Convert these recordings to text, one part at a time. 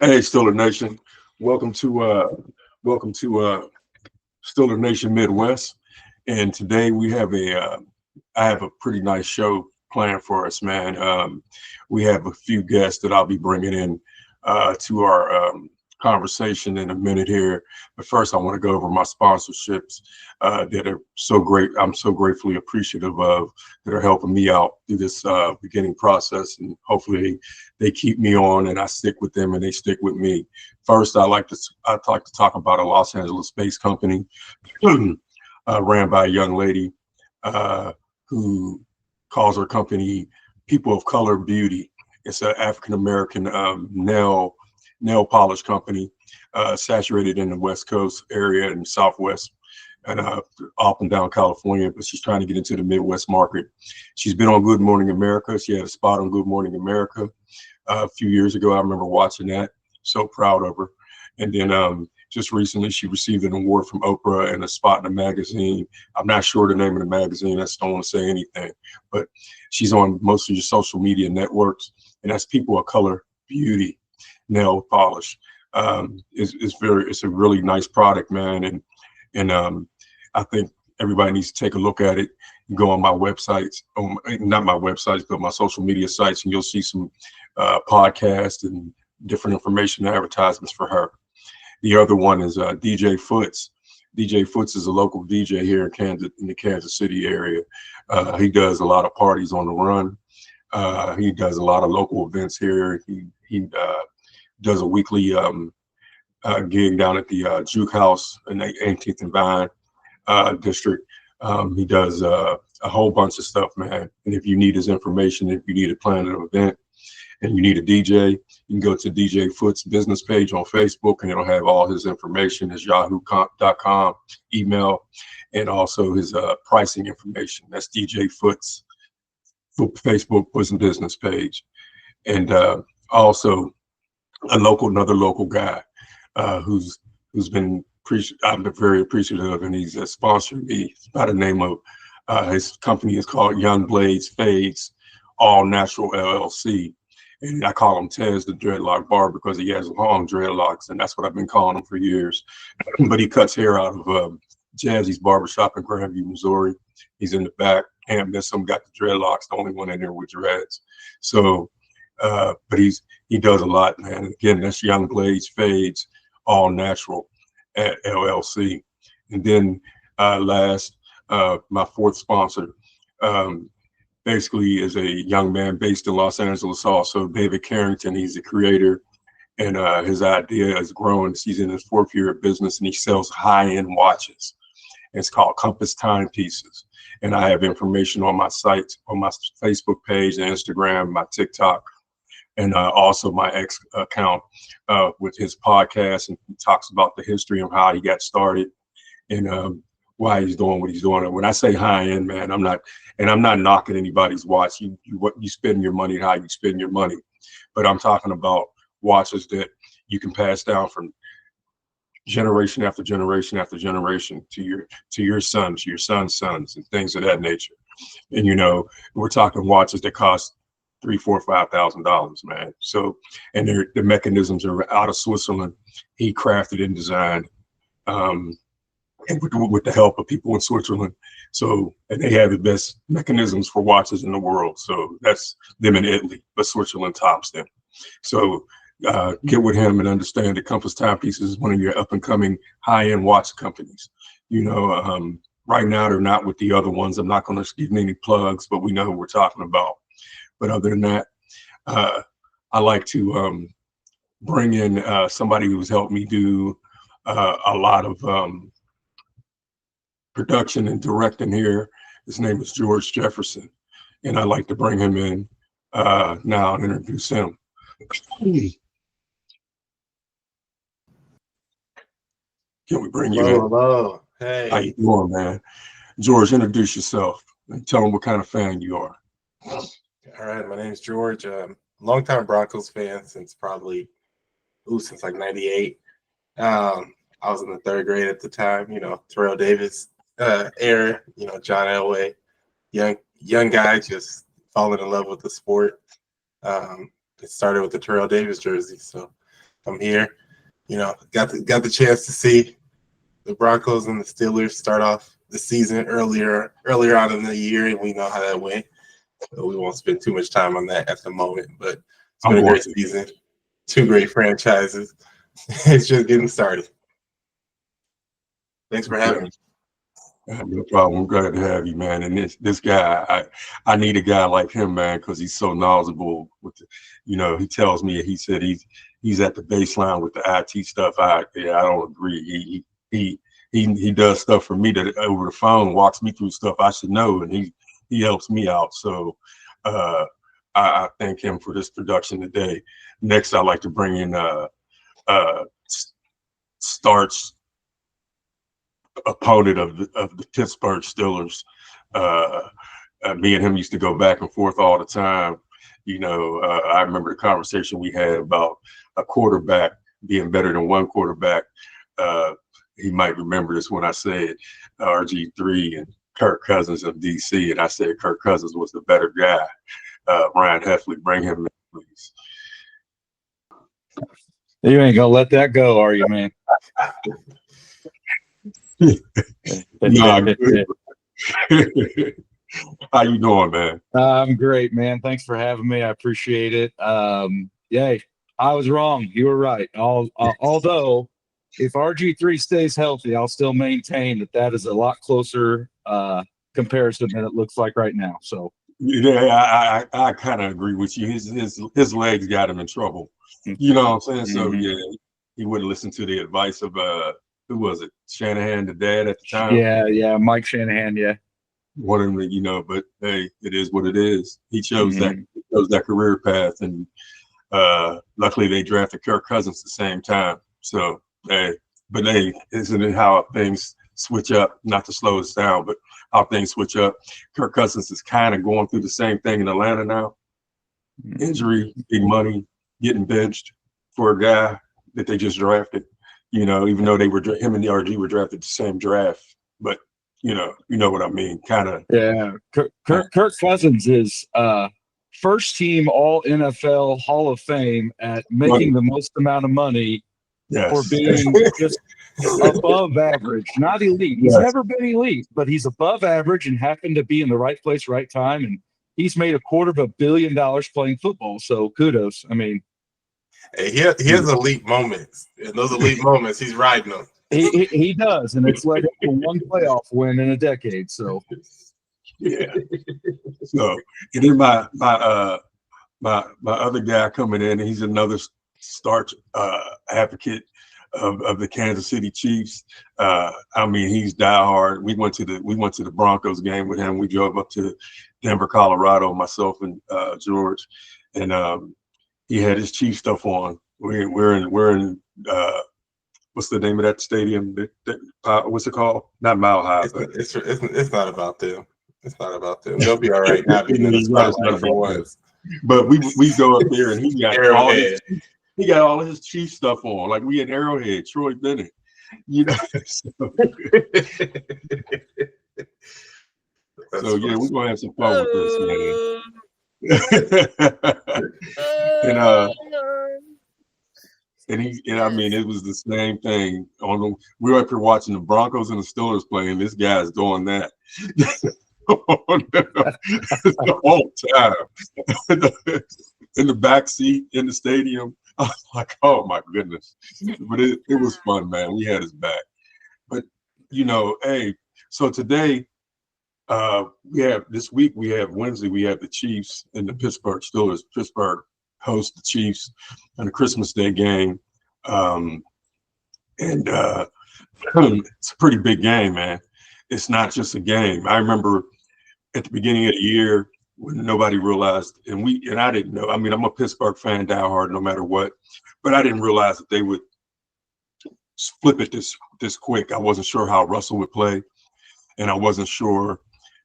Hey, Stiller Nation. Welcome to Stiller Nation Midwest. And today we have I have a pretty nice show planned for us, man. We have a few guests that I'll be bringing in to our conversation in a minute here. But first, I want to go over my sponsorships that are so great. I'm so gratefully appreciative of that are helping me out through this beginning process, and hopefully they keep me on and I stick with them and they stick with me. First, I'd like to talk about a Los Angeles-based company ran by a young lady uh, who calls her company People of Color Beauty. It's an African American nail polish company, saturated in the West Coast area and Southwest and up and down California, but she's trying to get into the Midwest market. She's been on Good Morning America. She had a spot on Good Morning America a few years ago. I remember watching that. So proud of her. And then just recently, she received an award from Oprah and a spot in a magazine. I'm not sure the name of the magazine. I just don't want to say anything. But she's on most of your social media networks, and that's People of Color Beauty nail polish. It's a really nice product, man, and I think everybody needs to take a look at it. You go on my websites, not my websites, but my social media sites, and you'll see some podcasts and different information and advertisements for her. The other one is DJ Foots. DJ Foots is a local DJ here in the Kansas City area. He does a lot of parties on the run. He does a lot of local events here. He does a weekly gig down at the Juke House in the 18th and Vine district. He does a whole bunch of stuff, man. And if you need his information, if you need to plan an event and you need a DJ, you can go to DJ Foot's business page on Facebook, and it'll have all his information, his yahoo.com email, and also his pricing information. That's DJ Foot's Facebook business page. And also another local guy who's been I'm very appreciative of, and he's sponsored me by the name of his company is called Young Blades Fades All Natural LLC. And I call him Tez the Dreadlock Barber because he has long dreadlocks, and that's what I've been calling him for years. But he cuts hair out of Jazzy's Barbershop in Grandview, Missouri. He's in the back. Can't miss him. Got the dreadlocks, the only one in there with dreads. So, but he does a lot, man. And again, that's Young Blades Fades All Natural at LLC. And then last, my fourth sponsor, basically is a young man based in Los Angeles also, David Carrington. He's the creator, and his idea is growing. He's in his fourth year of business, and he sells high-end watches. It's called Compass Timepieces. And I have information on my site, on my Facebook page and Instagram, my TikTok, and also my X account with his podcast. And he talks about the history of how he got started and why he's doing what he's doing. And when I say high end, man, I'm not knocking anybody's watch. You spend your money how you spend your money, but I'm talking about watches that you can pass down from generation after generation after generation to your sons, to your son's sons, and things of that nature. And we're talking watches that cost $3,000, $4,000, $5,000, man. So, and the mechanisms are out of Switzerland. He crafted and designed. And with the help of people in Switzerland. So, and they have the best mechanisms for watches in the world. So that's them in Italy, but Switzerland tops them. So get with him and understand that Compass Timepieces is one of your up and coming high-end watch companies. Right now they're not with the other ones. I'm not going to give any plugs, but we know who we're talking about. But other than that, I like to bring in somebody who's helped me do a lot of production and directing here. His name is George Jefferson, and I'd like to bring him in now and introduce him. Can we bring you in? Hello. Hey. How you doing, man? George, introduce yourself and tell them what kind of fan you are. All right, my name is George. Longtime Broncos fan since like 98. I was in the third grade at the time, Terrell Davis era, John Elway, young guy just falling in love with the sport. It started with the Terrell Davis jersey. So I'm here. You know, got the chance to see the Broncos and the Steelers start off the season earlier on in the year, and we know how that went. So we won't spend too much time on that at the moment, but it's been a great season. Two great franchises. It's just getting started. Thanks for having me. No problem. I'm glad to have you, man. And this guy, I need a guy like him, man, because he's so knowledgeable. He tells me, he said he's at the baseline with the IT stuff. I don't agree. He does stuff for me that over the phone, walks me through stuff I should know, and he helps me out. So I thank him for this production today. Next, I'd like to bring in Starch, opponent of the Pittsburgh Steelers. Me and him used to go back and forth all the time. I remember the conversation we had about a quarterback being better than one quarterback. He might remember this when I said RG3 and Kirk Cousins of DC, and I said Kirk Cousins was the better guy. Ryan Heffley, bring him in, please. You ain't gonna let that go, are you, man? Nah, good. How you doing, man? I'm great, man. Thanks for having me. I appreciate it. Yeah, I was wrong. You were right. Although, if RG3 stays healthy, I'll still maintain that is a lot closer comparison than it looks like right now. So yeah, I kind of agree with you. His legs got him in trouble. You know what I'm saying? So yeah, he wouldn't listen to the advice of who was it? Shanahan, the dad at the time? Yeah, Mike Shanahan, yeah. One of them, but hey, it is what it is. He chose that career path, and luckily they drafted Kirk Cousins at the same time. So isn't it how things switch up? Not to slow us down, but how things switch up. Kirk Cousins is kind of going through the same thing in Atlanta now. Injury, big money, getting benched for a guy that they just drafted. Even though him and the RG were drafted the same draft, but you know what I mean, kind of. Yeah, Kirk Cousins is first team All NFL Hall of Fame at making the most amount of money for being just above average, not elite. He's never been elite, but he's above average and happened to be in the right place, right time, and he's made $250 million playing football. So kudos. I mean. Hey, he has elite moments, and those elite moments, he's riding them. He does, and it's led to one playoff win in a decade. So, yeah. So, and then my other guy coming in, he's another starch advocate of the Kansas City Chiefs. I mean, he's diehard. We went to the Broncos game with him. We drove up to Denver, Colorado, myself and George, and he had his Chief stuff on. We're in what's the name of that stadium? What's it called? Not Mile High. It's not about them. It's not about them. They'll be all right. Not being in the spotlight for once. But we go up there and he got all his Chief stuff on. Like we had Arrowhead, Troy Bennett. So yeah, we're gonna have some fun with this, man. And I mean, it was the same thing. We were up here watching the Broncos and the Steelers playing. This guy's doing that the whole time in the back seat in the stadium. I was like, oh my goodness! But it was fun, man. We had his back. But hey, so today. We have Wednesday, we have the Chiefs and the Pittsburgh Steelers. Pittsburgh host the Chiefs in a Christmas Day game. And it's a pretty big game, man. It's not just a game. I remember at the beginning of the year when nobody realized, and I didn't know. I mean, I'm a Pittsburgh fan, diehard, no matter what, but I didn't realize that they would flip it this quick. I wasn't sure how Russell would play, and I wasn't sure.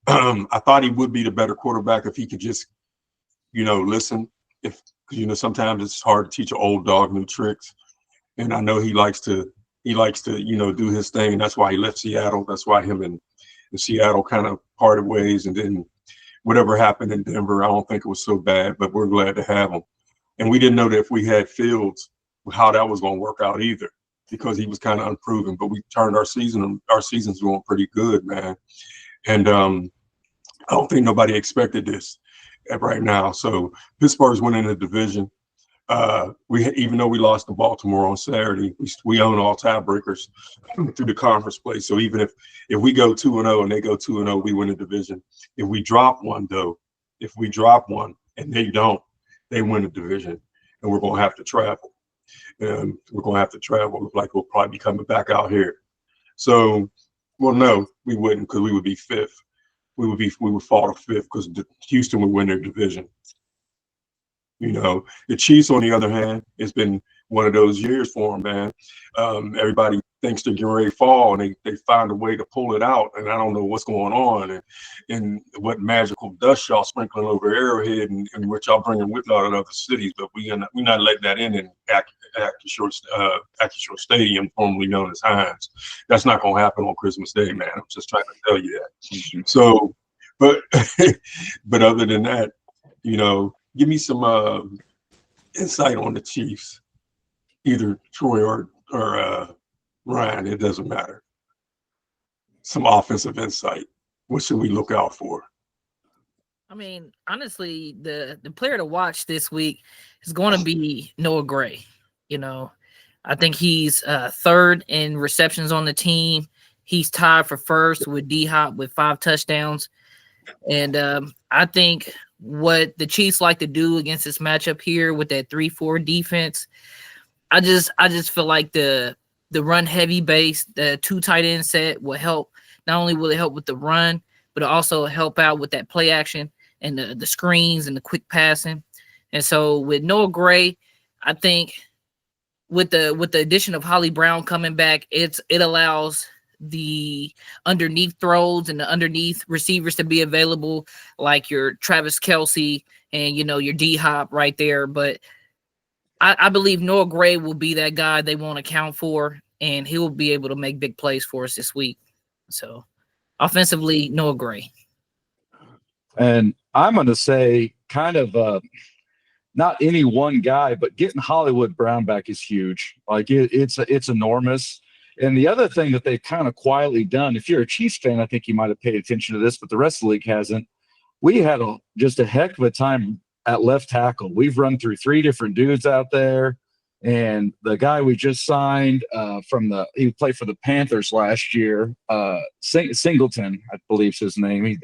I thought he would be the better quarterback if he could just, listen. Sometimes it's hard to teach an old dog new tricks. And I know he likes to, do his thing. And that's why he left Seattle. That's why him and Seattle kind of parted ways. And then whatever happened in Denver, I don't think it was so bad, but we're glad to have him. And we didn't know that if we had Fields, how that was going to work out either, because he was kind of unproven. But we turned our season's going pretty good, man. And I don't think nobody expected this right now. So Pittsburgh's winning the division. Even though we lost to Baltimore on Saturday, we own all tiebreakers through the conference play. So even if we go 2-0 and they go 2-0, we win the division. If we drop one and they don't, they win the division, and we're gonna have to travel. And we're gonna have to travel. Like we'll probably be coming back out here. So, well, no, we wouldn't, because we would be fifth. We would fall to fifth because Houston would win their division. You know, the Chiefs, on the other hand, it's been one of those years for them, man. Everybody thinks they're getting ready to fall, and they find a way to pull it out. And I don't know what's going on and what magical dust y'all sprinkling over Arrowhead and what y'all bringing with out of other cities. But we're not letting that in Acrisure Stadium, formerly known as Heinz. That's not going to happen on Christmas Day, man. I'm just trying to tell you that. So, but but other than that, you know, give me some insight on the Chiefs, either Troy or Ryan. It doesn't matter. Some offensive insight. What should we look out for? I mean, honestly, the player to watch this week is going to be Noah Gray. You know, I think he's third in receptions on the team. He's tied for first with D-Hop with 5 touchdowns. And I think what the Chiefs like to do against this matchup here with that 3-4 defense, I just feel like the run heavy base, the 2 tight end set will help. Not only will it help with the run, but it also help out with that play action and the screens and the quick passing. And so with Noah Gray, I think with the addition of Holly Brown coming back, it allows the underneath throws and the underneath receivers to be available, like your Travis Kelce and, you know, your D-Hop right there. But I believe Noah Gray will be that guy they won't account for, and he will be able to make big plays for us this week. So offensively, Noah Gray. And I'm going to say kind of not any one guy, but getting Hollywood Brown back is huge. Like it's enormous. And the other thing that they've kind of quietly done, if you're a Chiefs fan, I think you might have paid attention to this, but the rest of the league hasn't. We had just a heck of a time at left tackle. We've run through 3 different dudes out there. And the guy we just signed he played for the Panthers last year, Singleton, I believe is his name. He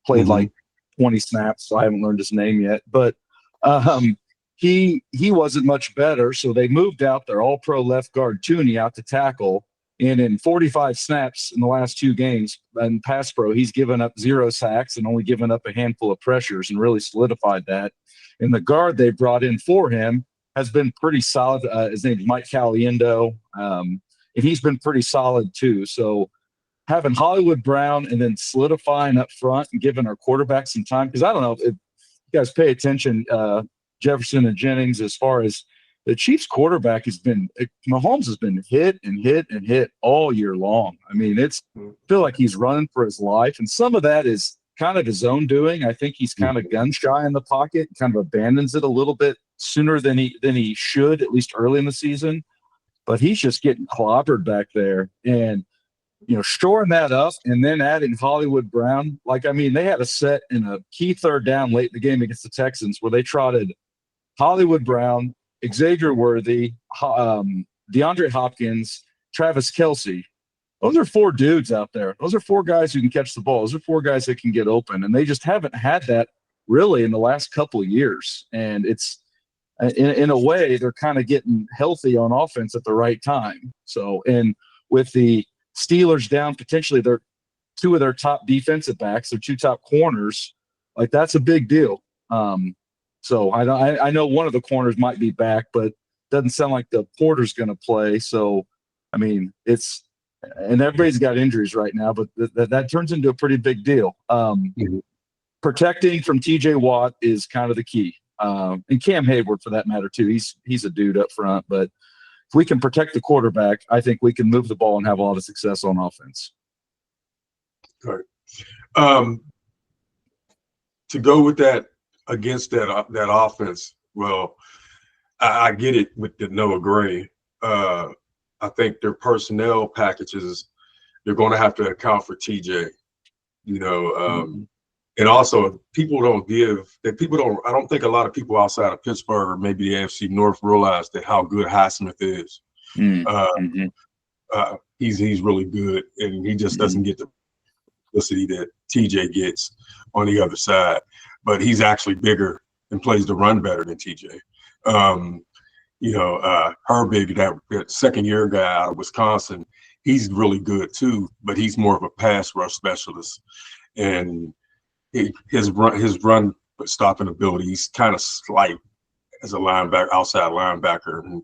played like 20 snaps, so I haven't learned his name yet. But he wasn't much better, so they moved out their all-pro left guard Tooney out to tackle. And in 45 snaps in the last 2 games in pass pro, he's given up 0 sacks and only given up a handful of pressures and really solidified that. And the guard they brought in for him has been pretty solid. His name is Mike Caliendo, and he's been pretty solid too. So having Hollywood Brown and then solidifying up front and giving our quarterback some time, because I don't know if you guys pay attention, Jefferson and Jennings, as far as the Chiefs quarterback Mahomes has been hit and hit and hit all year long. I mean, I feel like he's running for his life. And some of that is kind of his own doing. I think he's kind of gun shy in the pocket, kind of abandons it a little bit sooner than he should, at least early in the season. But he's just getting clobbered back there. And, you know, shoring that up and then adding Hollywood Brown. Like, I mean, they had a set in a key 3rd down late in the game against the Texans where they trotted Hollywood Brown, Xavier Worthy, DeAndre Hopkins, Travis Kelce. Those are 4 dudes out there. Those are 4 guys who can catch the ball. Those are 4 guys that can get open. And they just haven't had that really in the last couple of years. And it's in a way, they're kind of getting healthy on offense at the right time. So, and with the Steelers down potentially 2 of their top defensive backs, their 2 top corners, like that's a big deal. So I know one of the corners might be back, but doesn't sound like the Porter's going to play. So, I mean, and everybody's got injuries right now, but that turns into a pretty big deal. Protecting from TJ Watt is kind of the key. And Cam Hayward, for that matter, too. He's a dude up front. But if we can protect the quarterback, I think we can move the ball and have a lot of success on offense. Right. To go with that, against that offense, well, I get it with the Noah Gray. I think their personnel packages, they're going to have to account for TJ. You know, and also people don't I don't think a lot of people outside of Pittsburgh or maybe the AFC North realize that how good Highsmith is. He's really good, and he just doesn't get the publicity that TJ gets on the other side. But he's actually bigger and plays the run better than TJ. Herbig, that second-year guy out of Wisconsin, he's really good too, but he's more of a pass rush specialist. And his run stopping ability, he's kind of slight as a linebacker, outside linebacker. And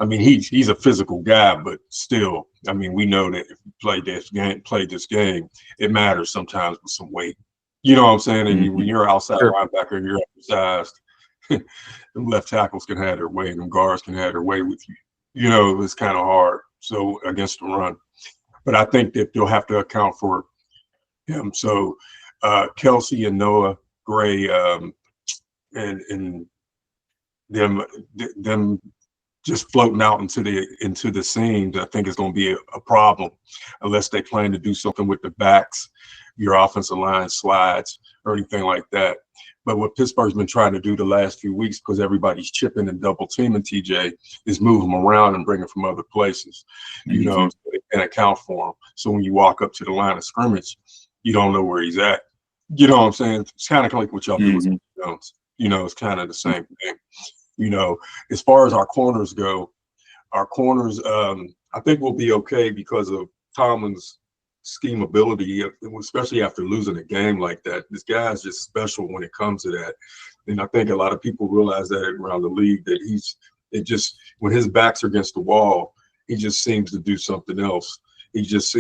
I mean, he's a physical guy, but still, I mean, we know that if you play this game, it matters sometimes with some weight. You know what I'm saying? And when you're outside linebacker and you're undersized, the left tackles can have their way and the guards can have their way with you. You know, it's kind of hard. So against the run, but I think that they'll have to account for him. So Kelsey and Noah Gray and them just floating out into the scenes, I think is going to be a problem unless they plan to do something with the backs, your offensive line slides or anything like that. But what Pittsburgh's been trying to do the last few weeks, because everybody's chipping and double teaming TJ, is move him around and bring him from other places, you know, so they can account for him. So when you walk up to the line of scrimmage, you don't know where he's at. You know what I'm saying? It's kind of like what y'all do with Jones. You know, it's kind of the same thing. You know, as far as our corners go, I think we'll be okay because of Tomlin's scheme ability, especially after losing a game like that. This guy is just special when it comes to that. And I think a lot of people realize that around the league, that when his back's against the wall, he just seems to do something else. It just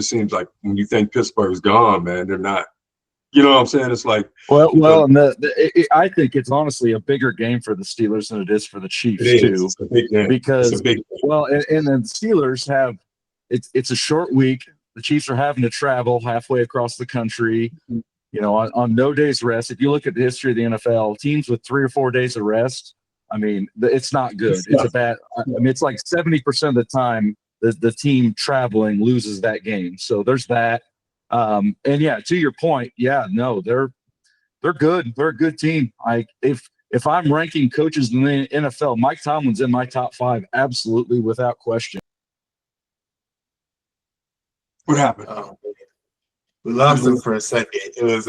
seems like when you think Pittsburgh's gone, man, they're not. You know what I'm saying? It's like and I think it's honestly a bigger game for the Steelers than it is for the Chiefs too. It's a big game. Because it's a big game. And then the Steelers have it's a short week. The Chiefs are having to travel halfway across the country, you know, on no days rest. If you look at the history of the NFL, teams with 3 or 4 days of rest, I mean, it's not good. It's a bad. I mean, it's like 70% of the time the team traveling loses that game. So there's that. And yeah, to your point, yeah, no, they're good. They're a good team. If I'm ranking coaches in the NFL, Mike Tomlin's in my top 5, absolutely, without question. What happened? We lost him for a second. It was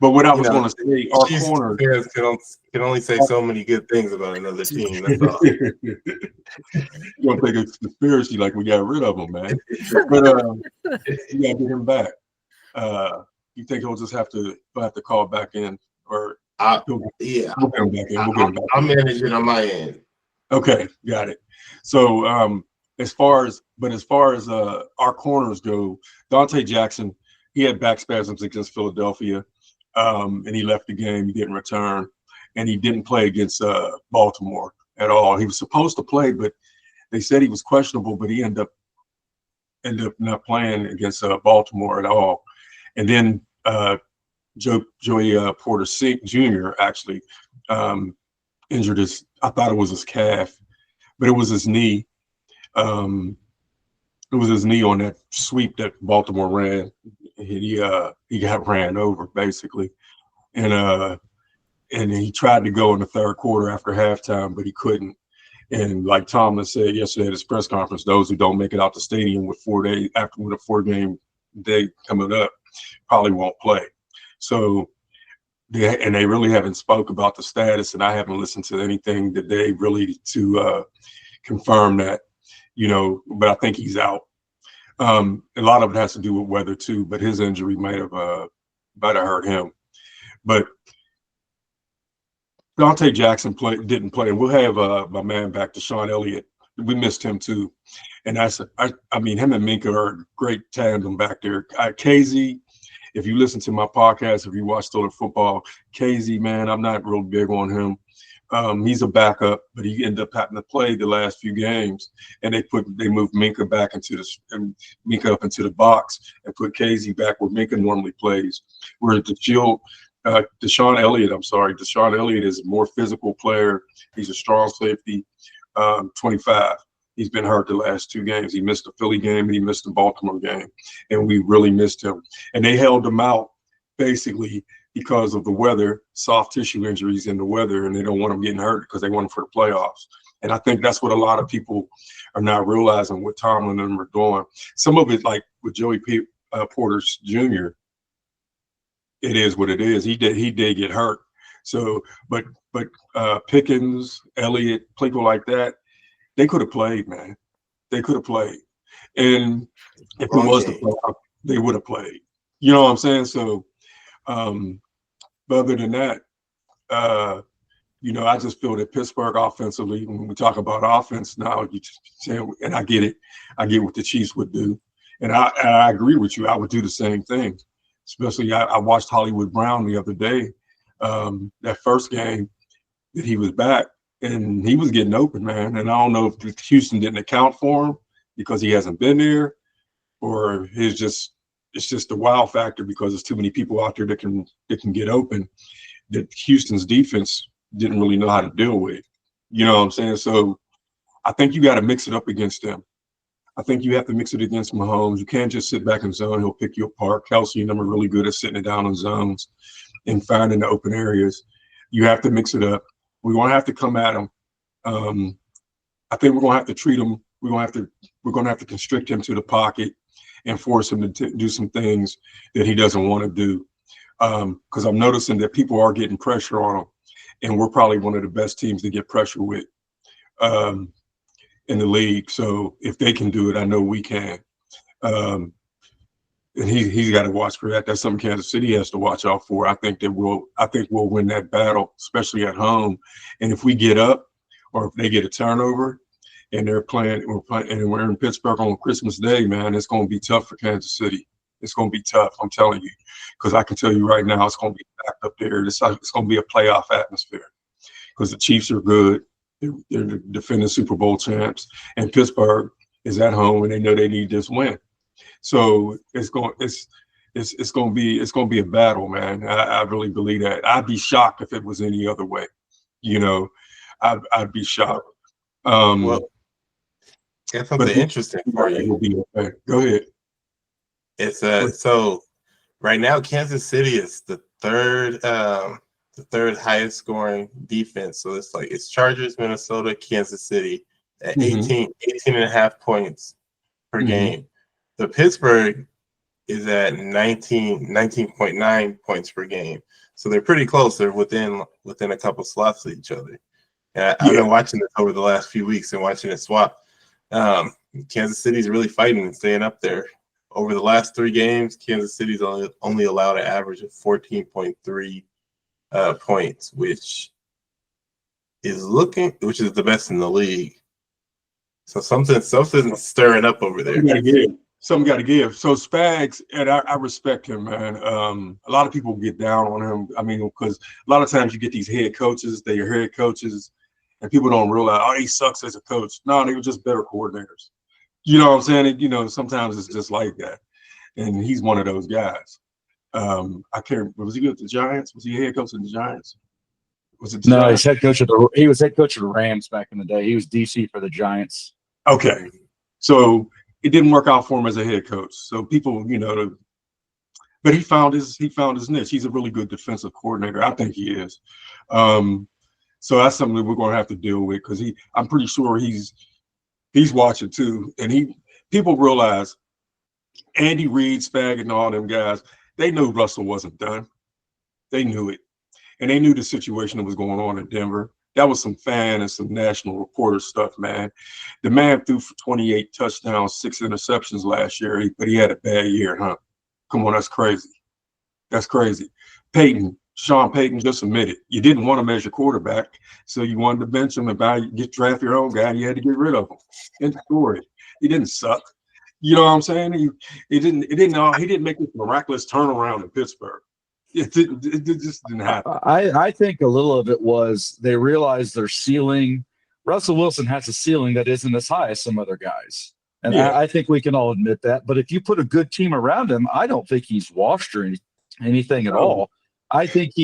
but what I was going to say, our corners can only say so many good things about another team. That's all. You're gonna think it's conspiracy like we got rid of him, man. But you gotta get him back. You think he'll just have to call back in, or we'll get him back in. I'll manage it on my end. Okay, got it. So as far as our corners go, Dante Jackson, he had back spasms against Philadelphia, and he left the game. He didn't return, and he didn't play against Baltimore at all. He was supposed to play, but they said he was questionable, but he ended up not playing against Baltimore at all. And then Joey Porter Jr. actually injured I thought it was his calf, but it was his knee. It was his knee on that sweep that Baltimore ran. He got ran over basically, and he tried to go in the third quarter after halftime, but he couldn't. And like Tomlin said yesterday at his press conference, those who don't make it out the stadium with 4 days after with a 4-game day coming up probably won't play. So they really haven't spoke about the status, and I haven't listened to anything today really to confirm that. You know, but I think he's out. A lot of it has to do with weather too, but his injury might have hurt him. But Dante Jackson didn't play, and we'll have my man back, Deshaun Elliott. We missed him too, and I mean, him and Minka are a great tandem back there. KZ, if you listen to my podcast, if you watch Stolen Football, KZ, man, I'm not real big on him. He's a backup, but he ended up having to play the last few games, and they moved Minka back Minka up into the box and put KZ back where Minka normally plays. Where the field, Deshaun Elliott. I'm sorry. Deshaun Elliott is a more physical player. He's a strong safety, 25. He's been hurt the last 2 games. He missed the Philly game and he missed the Baltimore game, and we really missed him. And they held him out basically because of the weather, soft tissue injuries in the weather, and they don't want him getting hurt because they want him for the playoffs. And I think that's what a lot of people are not realizing what Tomlin and them are doing. Some of it, like with Joey Porter Jr., it is what it is. He did get hurt. So, but Pickens, Elliott, people like that, they could have played, man. They could have played. And if it was the playoff, they would have played. You know what I'm saying? So, but other than that, I just feel that Pittsburgh offensively, when we talk about offense now, and I get it. I get what the Chiefs would do. And I agree with you. I would do the same thing. Especially, I watched Hollywood Brown the other day, that first game that he was back, and he was getting open, man. And I don't know if Houston didn't account for him because he hasn't been there, or it's just the wow factor because there's too many people out there that can get open that Houston's defense didn't really know how to deal with. You know what I'm saying? So I think you got to mix it up against them. I think you have to mix it against Mahomes. You can't just sit back in zone. He'll pick you apart. Kelsey and them are really good at sitting it down in zones and finding the open areas. You have to mix it up. We're going to have to come at him. I think we're going to have to treat him. We're going to have to constrict him to the pocket and force him to do some things that he doesn't want to do. Because I'm noticing that people are getting pressure on him, and we're probably one of the best teams to get pressure with. In the league. So if they can do it, I know we can. And he's got to watch for that. That's something Kansas City has to watch out for. I think we'll win that battle, especially at home. And if we get up, or if they get a turnover, and we're in Pittsburgh on Christmas Day, man, it's going to be tough for Kansas City. It's going to be tough. I'm telling you, because I can tell you right now, it's going to be backed up there. It's going to be a playoff atmosphere because the Chiefs are good. They're the defending Super Bowl champs, and Pittsburgh is at home, and they know they need this win. So it's going to be a battle, man. I really believe that. I'd be shocked if it was any other way. I'd be shocked. Well, that's something interesting for you. Okay. Go ahead. It's so right now Kansas City is the third highest scoring defense. So it's Chargers, Minnesota, Kansas City at 18 and a half points per game. The Pittsburgh is at 19.9 points per game. So they're pretty close. They're within a couple slots of each other. And I've been watching this over the last few weeks and watching it swap. Kansas City's really fighting and staying up there. Over the last 3 games, Kansas City's only allowed an average of 14.3 points, which is the best in the league. So something's stirring up over there. Something got to give. So Spags, and I respect him, man. A lot of people get down on him. I mean, because a lot of times you get these head coaches, they're head coaches, and people don't realize, he sucks as a coach. No, they were just better coordinators. You know what I'm saying? Sometimes it's just like that. And he's one of those guys. I can't. Was he with the Giants? Was he head coach of the Giants? Was it? No, he's head coach he was head coach of the Rams back in the day. He was DC for the Giants. Okay, so it didn't work out for him as a head coach. So people, but he found his niche. He's a really good defensive coordinator. I think he is. So that's something that we're going to have to deal with because I'm pretty sure he's watching too, and people realize Andy Reid, Spag, and all them guys. They knew Russell wasn't done. They knew it. And they knew the situation that was going on in Denver. That was some fan and some national reporter stuff, man. The man threw for 28 touchdowns, 6 interceptions last year, but he had a bad year, huh? Come on, that's crazy. That's crazy. Sean Payton just admitted you didn't want him as your quarterback, so you wanted to bench him and draft your own guy. You had to get rid of him. End of story. He didn't suck. You know what I'm saying? He didn't make this miraculous turnaround in Pittsburgh. It just didn't happen. I think a little of it was they realized their ceiling. Russell Wilson has a ceiling that isn't as high as some other guys. And I think we can all admit that. But if you put a good team around him, I don't think he's washed or anything at all. I think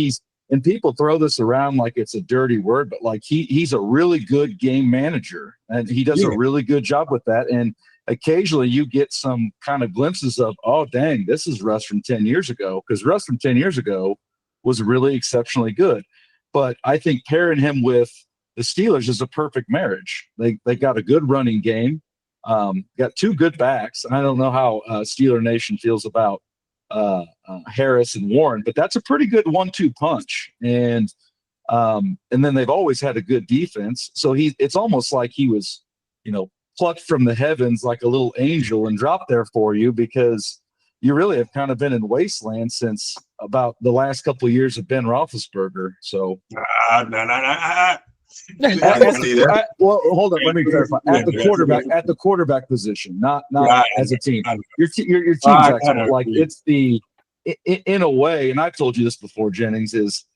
and people throw this around like it's a dirty word, but like he's a really good game manager, and he does a really good job with that. And occasionally you get some kind of glimpses of, oh, dang, this is Russ from 10 years ago, because Russ from 10 years ago was really exceptionally good. But I think pairing him with the Steelers is a perfect marriage. They got a good running game, got two good backs. I don't know how Steeler Nation feels about Harris and Warren, but that's a pretty good 1-2 punch. And then they've always had a good defense. So it's almost like he was, plucked from the heavens like a little angel and dropped there for you, because you really have kind of been in wasteland since about the last couple of years of Ben Roethlisberger. So well, hold on. Let me clarify. At the quarterback position, not as a team. Your team's excellent. Like it's in a way, and I've told you this before, Jennings, is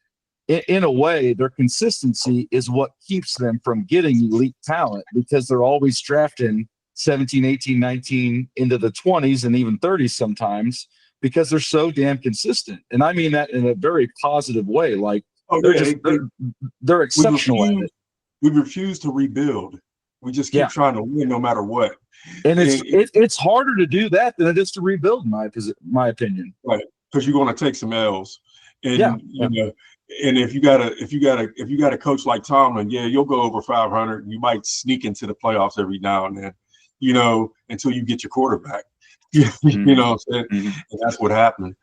in a way their consistency is what keeps them from getting elite talent, because they're always drafting 17, 18, 19 into the 20s and even 30s sometimes, because they're so damn consistent. And I mean that in a very positive way. Like they're exceptional at it. We refuse to rebuild. We just keep trying to win no matter what. And it's harder to do that than it is to rebuild, in my opinion. Right, because you're going to take some L's, and and if you got a coach like Tomlin, you'll go over 500. You might sneak into the playoffs every now and then, until you get your quarterback. You know what I'm saying? Mm-hmm. And that's what happened.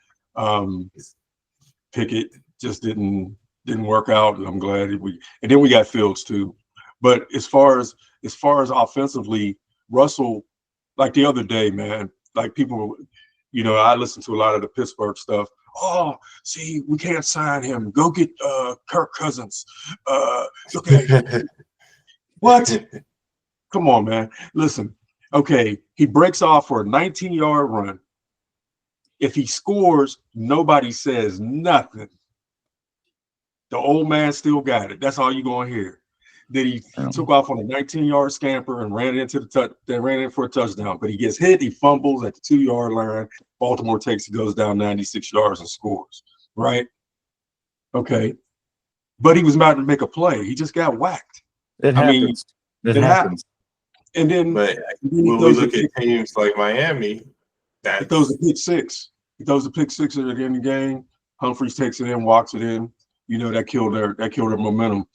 Pickett just didn't work out, and I'm glad and then we got Fields too. But as far as offensively, Russell, like the other day, man, like people, I listen to a lot of the Pittsburgh stuff. Oh, see, we can't sign him. Go get Kirk Cousins. Okay. What? Come on, man. Listen. Okay, he breaks off for a 19-yard run. If he scores, nobody says nothing. The old man still got it. That's all you're going to hear. Then he took off on a 19-yard scamper and ran in for a touchdown. But he gets hit. He fumbles at the 2-yard line. Baltimore goes down 96 yards and scores. Right? Okay. But he was about to make a play. He just got whacked. It happens. It happens. And then when we look at teams like Miami, he throws a pick six. He throws a pick six at the end of the game. Humphreys takes it in, walks it in. That killed their momentum.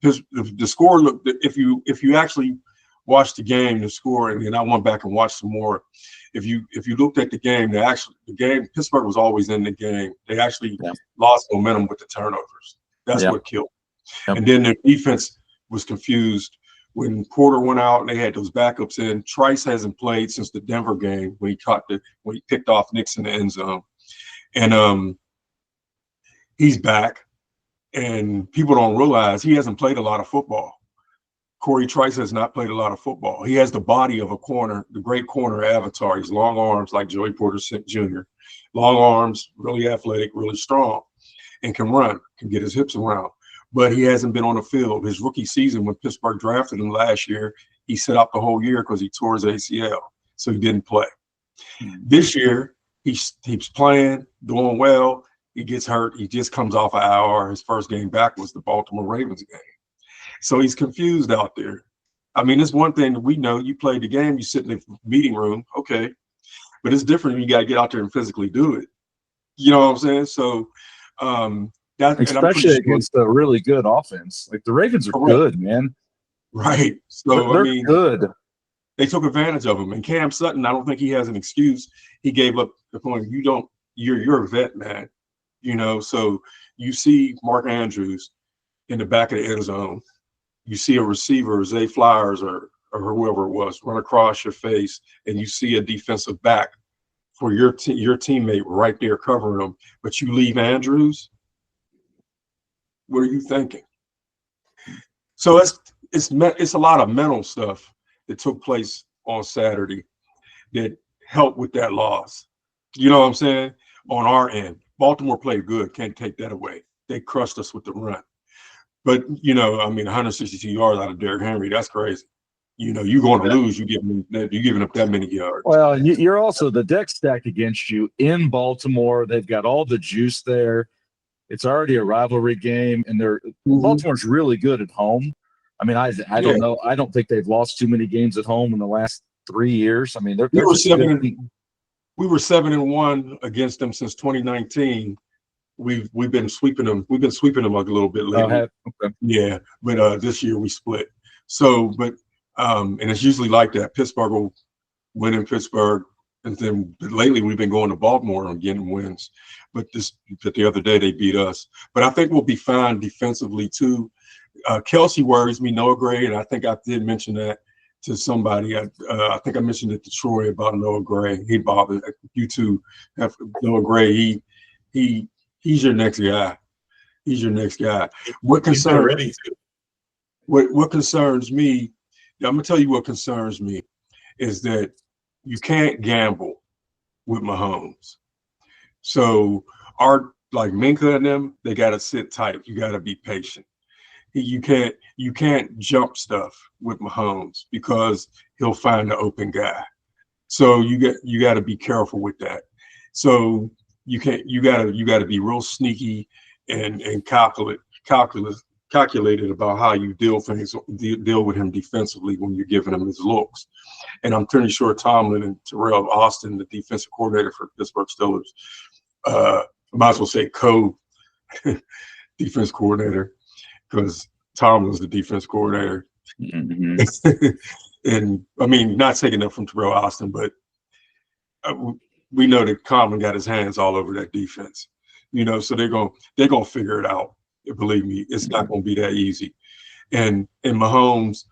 Because the score looked. If you actually watched the game, the score, and then I went back and watched some more. If you looked at the game, Pittsburgh was always in the game. They actually lost momentum with the turnovers. That's what killed. Yep. And then their defense was confused. When Porter went out and they had those backups in, Trice hasn't played since the Denver game when he picked off Knicks in the end zone. And he's back. And people don't realize he hasn't played a lot of football. Corey Trice has not played a lot of football. He has the body of a corner, the great corner avatar. He's long arms like Joey Porter Jr. Long arms, really athletic, really strong, and can run, can get his hips around. But he hasn't been on the field. His rookie season, when Pittsburgh drafted him last year, he sat out the whole year because he tore his ACL, so he didn't play. This year, he's playing, doing well. He gets hurt. He just comes off an IR. His first game back was the Baltimore Ravens game. So he's confused out there. I mean, it's one thing that we know. You played the game. You sit in the meeting room, okay. But it's different when you got to get out there and physically do it. You know what I'm saying? So especially against a really good offense. Like the Ravens are good, man. Right. So they're good. They took advantage of him. And Cam Sutton, I don't think he has an excuse. He gave up the point. You're a vet, man. So you see Mark Andrews in the back of the end zone. You see a receiver, Zay Flowers or whoever it was, run across your face, and you see a defensive back for your teammate right there covering him, but you leave Andrews. What are you thinking? So it's a lot of mental stuff that took place on Saturday that helped with that loss. You know what I'm saying? On our end, Baltimore played good. Can't take that away. They crushed us with the run. But, 162 yards out of Derrick Henry, that's crazy. You're going to lose. You're giving up that many yards. Well, you're also the deck stacked against you in Baltimore. They've got all the juice there. It's already a rivalry game, and Baltimore's really good at home. I mean, I don't know. I don't think they've lost too many games at home in the last 3 years. I mean, they're we were 7-1 against them since 2019. We've been sweeping them. We've been sweeping them like a little bit lately. Okay. Yeah, but this year we split. So, and it's usually like that. Pittsburgh will win in Pittsburgh, and then lately we've been going to Baltimore and getting wins. But the other day they beat us. But I think we'll be fine defensively too. Kelsey worries me, Noah Gray, and I think I did mention that to somebody. I think I mentioned it to Troy about Noah Gray. He bothered you too. Noah Gray. He's your next guy. He's your next guy. What concerns me, I'm gonna tell you what concerns me is that you can't gamble with Mahomes. So like Minka and them, they gotta sit tight. You gotta be patient. You can't jump stuff with Mahomes because he'll find the open guy. So you got to be careful with that. So you got to be real sneaky and calculated about how you deal with him defensively when you're giving him his looks. And I'm pretty sure Tomlin and Terrell Austin, the defensive coordinator for Pittsburgh Steelers, I might as well say defense coordinator, because Tomlin's the defense coordinator. Mm-hmm. And I mean, not taking up from Terrell Austin, but we know that Tomlin got his hands all over that defense. So they're gonna figure it out. Believe me, it's not gonna be that easy. And Mahomes,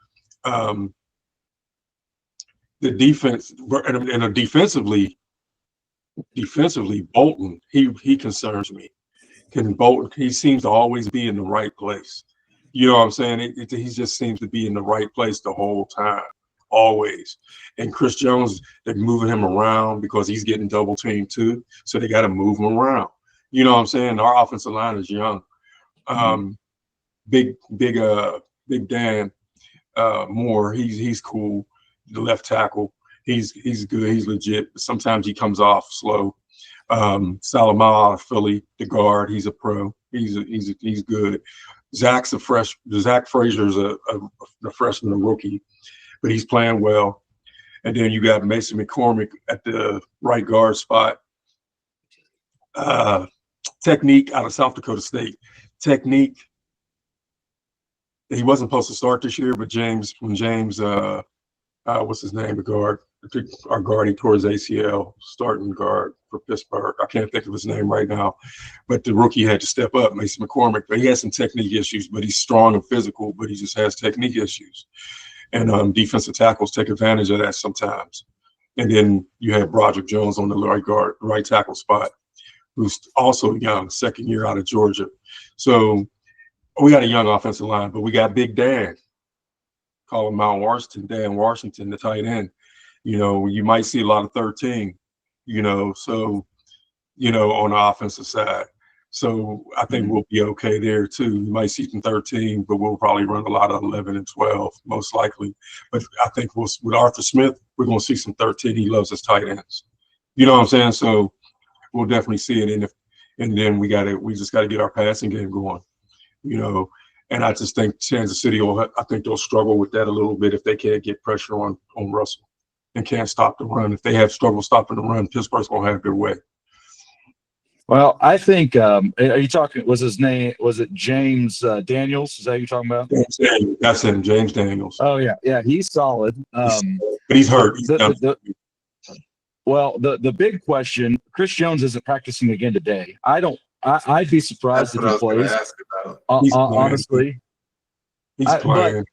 the defense and defensively, Bolton, he concerns me. Bolton, he seems to always be in the right place. You know what I'm saying? He just seems to be in the right place the whole time, always. And Chris Jones, they're moving him around because he's getting double teamed too. So they got to move him around. You know what I'm saying? Our offensive line is young. Big Dan Moore, he's cool. The left tackle, he's good. He's legit. But sometimes he comes off slow. Salama out of Philly, the guard, he's a pro. He's good. Zach Frazier's a freshman, a rookie, but he's playing well. And then you got Mason McCormick at the right guard spot. Technique out of South Dakota State. Technique. He wasn't supposed to start this year, but when James, what's his name, the guard, our guard, he tore his ACL, starting guard for Pittsburgh. I can't think of his name right now, but the rookie had to step up, Mason McCormick. But he has some technique issues, but he's strong and physical, but he just has technique issues. And defensive tackles take advantage of that sometimes. And then you have Broderick Jones on the right tackle spot, who's also young, second year out of Georgia. So we got a young offensive line, but we got Big Dan. Call him Dan Washington, the tight end. You might see a lot of 13, so, on the offensive side. So I think we'll be okay there too. You might see some 13, but we'll probably run a lot of 11 and 12, most likely. But I think with Arthur Smith, we're going to see some 13. He loves his tight ends. You know what I'm saying? So we'll definitely see it. And then we just got to get our passing game going, And I just think Kansas City they'll struggle with that a little bit if they can't get pressure on Russell and can't stop the run. If they have trouble stopping the run, Pittsburgh's going to have their way. Well, I think, are you talking, was it James Daniels? Is that what you're talking about? That's him, James Daniels. Oh, yeah. Yeah, he's solid. But he's hurt. The big question, Chris Jones isn't practicing again today. I'd be surprised if he plays. Honestly, he's playing.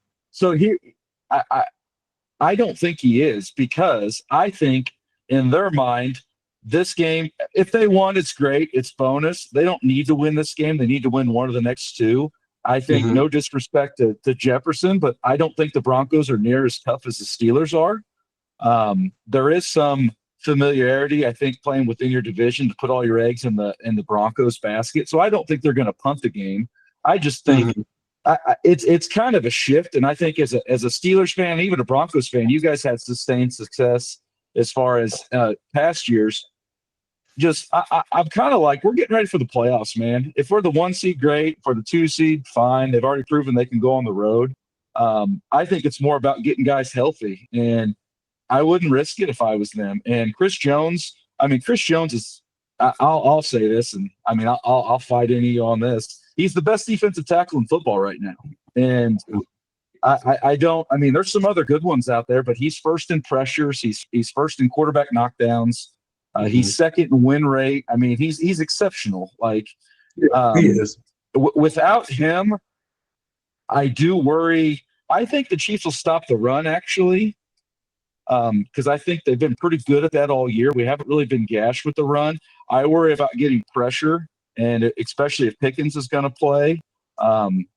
I don't think he is, because I think in their mind, this game, if they won, it's great. It's bonus. They don't need to win this game. They need to win one of the next two. I think, no disrespect to Jefferson, but I don't think the Broncos are near as tough as the Steelers are. There is some familiarity, I think, playing within your division to put all your eggs in the Broncos basket. So I don't think they're going to punt the game. I just think it's kind of a shift. And I think as a Steelers fan, even a Broncos fan, you guys had sustained success as far as past years. I'm kind of like, we're getting ready for the playoffs, man. If we're the 1 seed, great. For the 2 seed, fine. They've already proven they can go on the road. I think it's more about getting guys healthy, and I wouldn't risk it if I was them. And Chris Jones is. I'll say this, and I'll fight any of you on this. He's the best defensive tackle in football right now, and there's some other good ones out there, but he's first in pressures. He's first in quarterback knockdowns. He's second in win rate. I mean, he's exceptional. Like, he is. Without him, I do worry. I think the Chiefs will stop the run, actually, because I think they've been pretty good at that all year. We haven't really been gashed with the run. I worry about getting pressure, and especially if Pickens is going to play,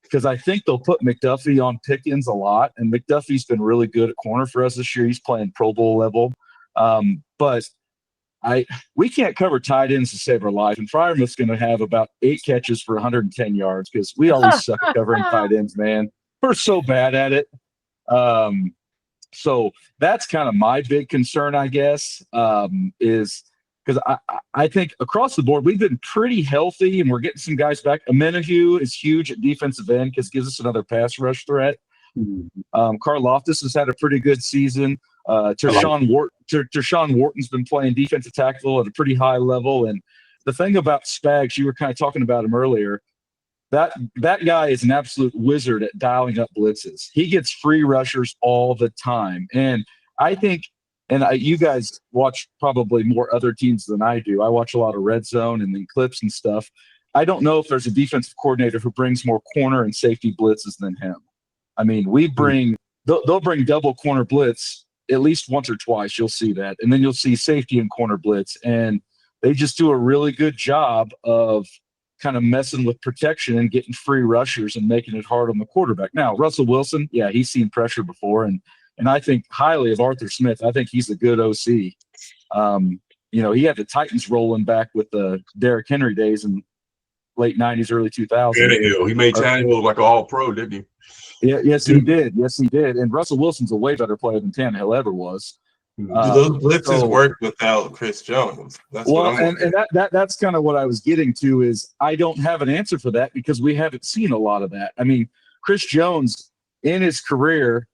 because I think they'll put McDuffie on Pickens a lot, and McDuffie's been really good at corner for us this year. He's playing Pro Bowl level, but we can't cover tight ends to save our life, and Freiermuth's going to have about 8 catches for 110 yards because we always suck at covering tight ends, man. We're so bad at it. So that's kind of my big concern, I guess, is because I think across the board we've been pretty healthy and we're getting some guys back. Amenahue is huge at defensive end because it gives us another pass rush threat. Karlaftis has had a pretty good season. Tershawn Wharton's been playing defensive tackle at a pretty high level. And the thing about Spags, you were kind of talking about him earlier, that guy is an absolute wizard at dialing up blitzes. He gets free rushers all the time. And I think, you guys watch probably more other teams than I do. I watch a lot of Red Zone and then clips and stuff. I don't know if there's a defensive coordinator who brings more corner and safety blitzes than him. I mean, they'll bring double corner blitz at least once or twice. You'll see that. And then you'll see safety and corner blitz. And they just do a really good job of kind of messing with protection and getting free rushers and making it hard on the quarterback. Now, Russell Wilson, yeah, he's seen pressure before. And I think highly of Arthur Smith. I think he's a good OC. He had the Titans rolling back with the Derrick Henry days in late 90s, early 2000s. He made Tannehill look like an all-pro, didn't he? Yeah, yes, he did. Yes, he did. And Russell Wilson's a way better player than Tannehill ever was. Those blitzes work without Chris Jones. That's that's kind of what I was getting to is I don't have an answer for that because we haven't seen a lot of that. I mean, Chris Jones in his career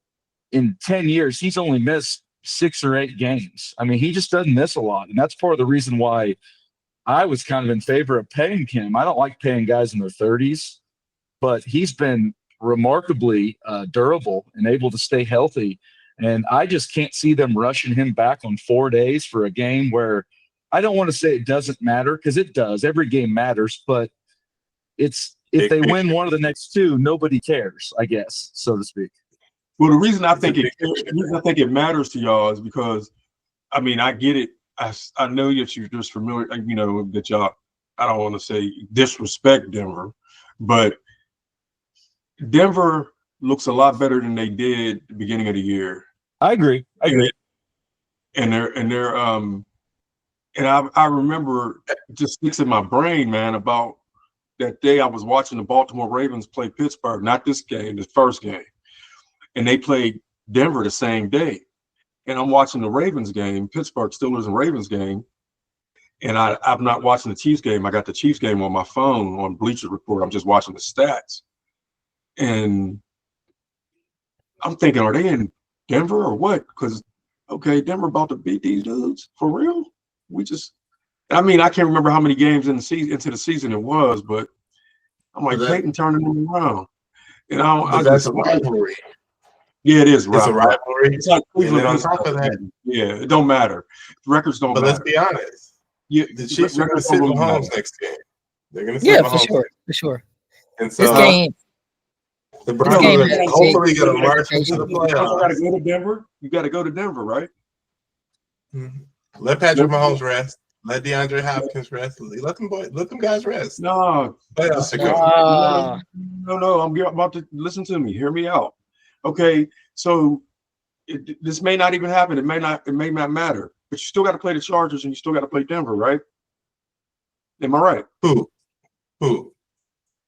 in 10 years, he's only missed 6 or 8 games. I mean, he just doesn't miss a lot. And that's part of the reason why I was kind of in favor of paying him. I don't like paying guys in their 30s, but he's been remarkably durable and able to stay healthy. And I just can't see them rushing him back on 4 days for a game where I don't want to say it doesn't matter because it does. Every game matters, but if they win one of the next 2, nobody cares, I guess, so to speak. Well, the reason I think it matters to y'all is because, I mean, I get it. I know that you're just familiar, that y'all, I don't want to say disrespect Denver, but Denver looks a lot better than they did at the beginning of the year. I agree. And I remember just sticks in my brain, man, about that day I was watching the Baltimore Ravens play Pittsburgh, not this game, the first game. And they played Denver the same day. And I'm watching the Ravens game, Pittsburgh Steelers and Ravens game. And I'm not watching the Chiefs game. I got the Chiefs game on my phone on Bleacher Report. I'm just watching the stats. And I'm thinking, are they in Denver or what? Because, okay, Denver about to beat these dudes for real. I can't remember how many games into the season it was, but I'm like, Peyton turning them around. And that's a rivalry. Yeah, it is. It's a rivalry. It's like Cleveland on top of that. Yeah, it don't matter. The records don't matter. But let's be honest. Yeah, the Chiefs are going to sit Mahomes next game. They're going to sit Mahomes. For sure. And so this game. The Broncos are hopefully going to march into the playoffs. You got to go to Denver. You got to go to Denver, right? Mm-hmm. Let Patrick Mahomes rest. Let DeAndre Hopkins rest. Let them guys rest. No. No. I'm about to listen to me. Hear me out. Okay, so this may not even happen. It may not matter. But you still got to play the Chargers and you still got to play Denver, right? Am I right? Who? The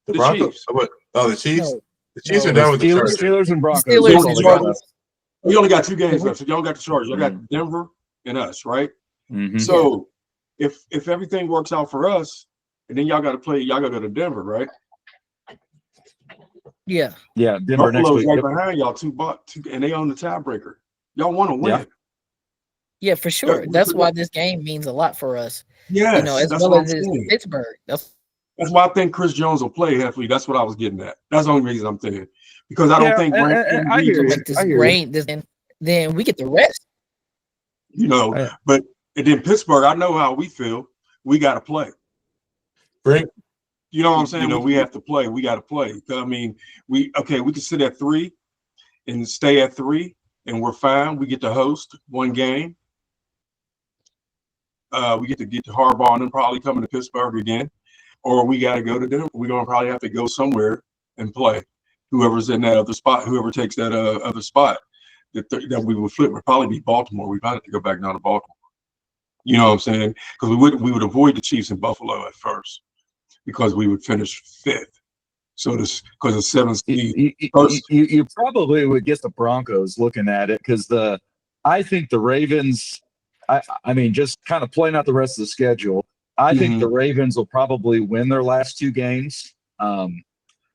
Broncos? Chiefs. What? Oh, the Chiefs. No. The Chiefs are done with the Chargers. Steelers and Broncos. We only got 2 games left. So y'all got the Chargers. Y'all got Denver and us, right? Mm-hmm. So if everything works out for us, and then y'all got to go to Denver, right? Yeah, Denver next Buffalo's week. right behind y'all, two, and they own the tiebreaker. Y'all want to win. Yeah, for sure. That's why this game means a lot for us. Yes, you know, as well as it's Pittsburgh. That's why I think Chris Jones will play halfway. That's what I was getting at. That's the only reason I'm thinking, because I don't think I hear you. This great. Then we get the rest. You know, but and then Pittsburgh, I know how we feel. We got to play. Right. You know what I'm saying? You know, we have to play. We got to play. I mean, we can sit at 3 and stay at 3, and we're fine. We get to host one game. We get to Harbaugh and then probably coming to Pittsburgh again, or we got to go to Denver. We're gonna probably have to go somewhere and play. Whoever's in that other spot, whoever takes that other spot that we would flip would probably be Baltimore. We probably have to go back down to Baltimore. You know what I'm saying? Because we would avoid the Chiefs in Buffalo at first, because we would finish 5th. So this because the 7th seed. You probably would get the Broncos looking at it, because I think the Ravens. I mean, just kind of playing out the rest of the schedule. I think the Ravens will probably win their last 2 games. And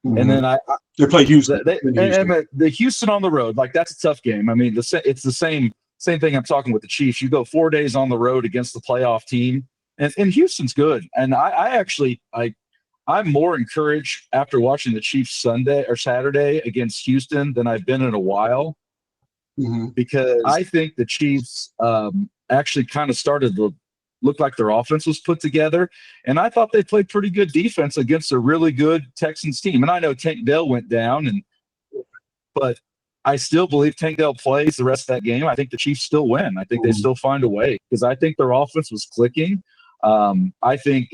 then they play Houston. And the Houston on the road, like, that's a tough game. I mean, it's the same thing I'm talking with the Chiefs. You go 4 days on the road against the playoff team, and Houston's good. And I'm more encouraged after watching the Chiefs Sunday or Saturday against Houston than I've been in a while, because I think the Chiefs actually kind of started to look like their offense was put together. And I thought they played pretty good defense against a really good Texans team. And I know Tank Dell went down, but I still believe Tank Dell plays the rest of that game. I think the Chiefs still win. I think they still find a way, because I think their offense was clicking. I think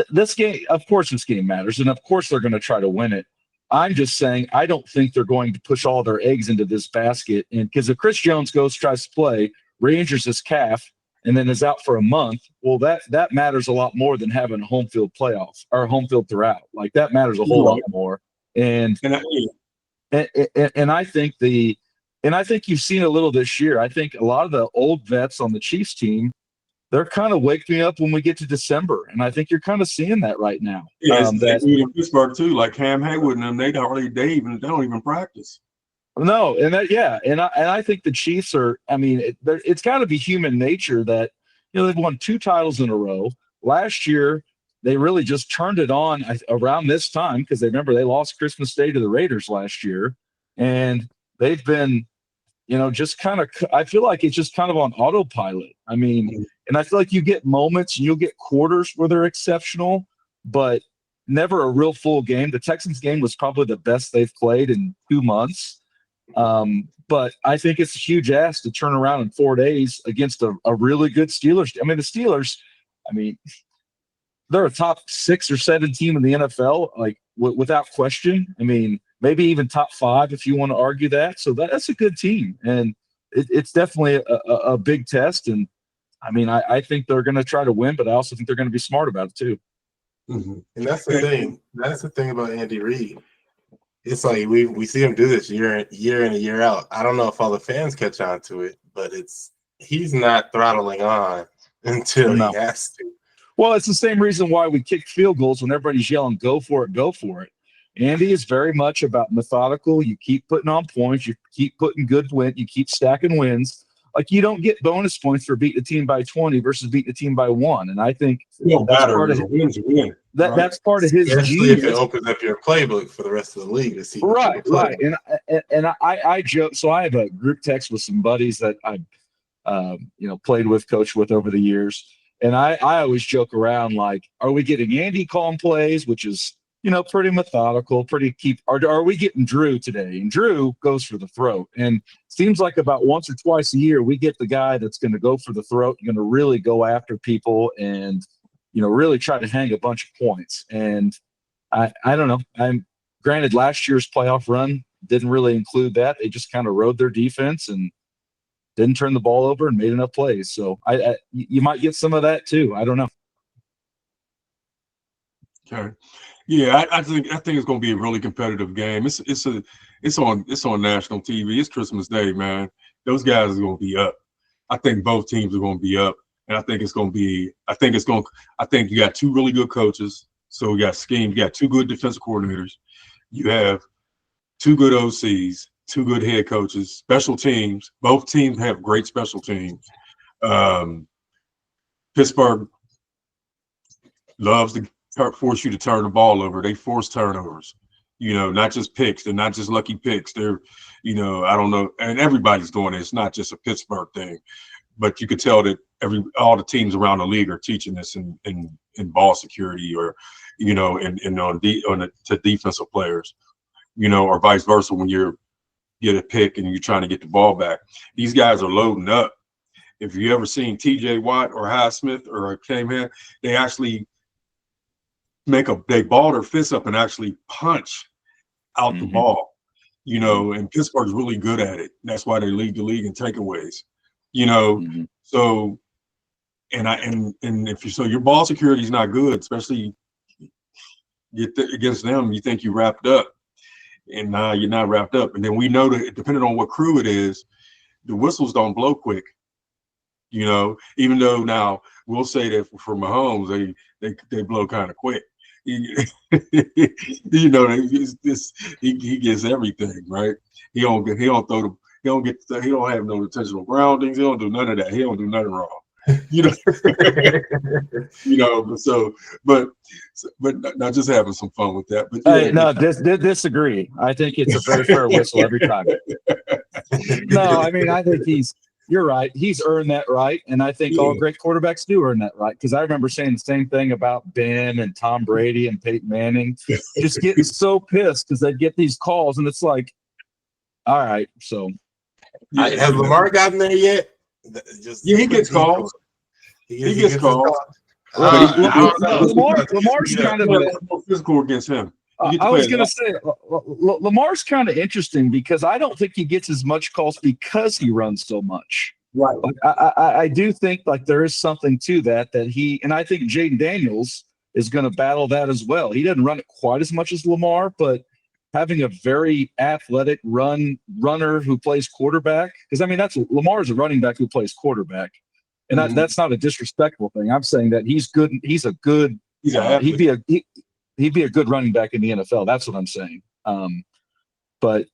this game, of course, this game matters. And of course they're going to try to win it. I'm just saying, I don't think they're going to push all their eggs into this basket. And because if Chris Jones tries to play, re-injures his calf, and then is out for a month, well, that matters a lot more than having a home field playoff or home field throughout. Like, that matters a whole lot more. And I think you've seen a little this year. I think a lot of the old vets on the Chiefs team, they're kind of waking up when we get to December, and I think you're kind of seeing that right now. Yeah, that in Pittsburgh too, like Cam Haywood and them, they don't even practice. No, and I think the Chiefs are. I mean, it's got to be human nature that, you know, they've won 2 titles in a row. Last year, they really just turned it on around this time, because they lost Christmas Day to the Raiders last year, and they've been, you know, just kind of. I feel like it's just kind of on autopilot. I mean, and I feel like you get moments and you'll get quarters where they're exceptional, but never a real full game. The Texans game was probably the best they've played in 2 months. But I think it's a huge ask to turn around in 4 days against a really good Steelers. I mean, the Steelers, they're a top 6 or 7 team in the NFL, like without question. I mean, maybe even top 5 if you want to argue that. So that's a good team, and it's definitely a big test. And I mean, I think they're going to try to win, but I also think they're going to be smart about it too. And that's the thing. That's the thing about Andy Reid. It's like we see him do this year in and year out. I don't know if all the fans catch on to it, but he's not throttling on until he has to. Well, it's the same reason why we kick field goals when everybody's yelling, "Go for it, go for it." Andy is very much about methodical. You keep putting on points, you keep putting good win, you keep stacking wins. Like, you don't get bonus points for beating a team by 20 versus beating a team by 1. And I think that's part of win. That's part of his Especially if it opens up your playbook for the rest of the league to see. Right. And I joke. So I have a group text with some buddies that I played with, coached with over the years. And I always joke around, like, are we getting Andy calling plays, which is, you know, pretty methodical, are we getting Drew today? And Drew goes for the throat. And seems like about once or twice a year, we get the guy that's going to go for the throat, going to really go after people and, you know, really try to hang a bunch of points. And I don't know. Granted, last year's playoff run didn't really include that. They just kind of rode their defense and didn't turn the ball over and made enough plays. So you might get some of that too. I don't know. Okay. Yeah, I think it's going to be a really competitive game. It's on national TV. It's Christmas Day, man. Those guys are going to be up. I think both teams are going to be up, and I think you got two really good coaches. So you got scheme, you got two good defensive coordinators, you have two good OCs, two good head coaches, special teams. Both teams have great special teams. Pittsburgh loves to force you to turn the ball over. They force turnovers, not just picks. They're not just lucky picks. They're, I don't know. And everybody's doing it. It's not just a Pittsburgh thing, but you could tell that all the teams around the league are teaching this in ball security or, to defensive players, or vice versa when you get a pick and you're trying to get the ball back. These guys are loading up. If you ever seen T.J. Watt or Highsmith or came here, they actually they ball their fists up and actually punch out the ball, and Pittsburgh's really good at it. That's why they lead the league in takeaways, So, if your ball security is not good, especially against them, you think you wrapped up, and now you're not wrapped up. And then we know that depending on what crew it is, the whistles don't blow quick. Even though now we'll say that for Mahomes, they blow kind of quick. He gets everything right. He don't have no intentional groundings. He don't do none of that. He don't do nothing wrong. But not just having some fun with that. But hey, no, disagree. I think it's a very fair whistle every time. No, I mean, I think you're right. He's earned that right. And I think all great quarterbacks do earn that right. Because I remember saying the same thing about Ben and Tom Brady and Peyton Manning. Just getting so pissed because they'd get these calls. And it's like, all right, so. Has Lamar gotten there yet? He gets calls. He gets calls. Lamar's kind of physical against him. I was going to say, Lamar's kind of interesting because I don't think he gets as much calls because he runs so much. Right. Like, I do think like there is something to that and I think Jaden Daniels is going to battle that as well. He doesn't run it quite as much as Lamar, but having a very athletic runner who plays quarterback, because I mean Lamar's a running back who plays quarterback, and that's not a disrespectful thing. I'm saying that he's good. He's a good. He'd be a good running back in the NFL. That's what I'm saying. But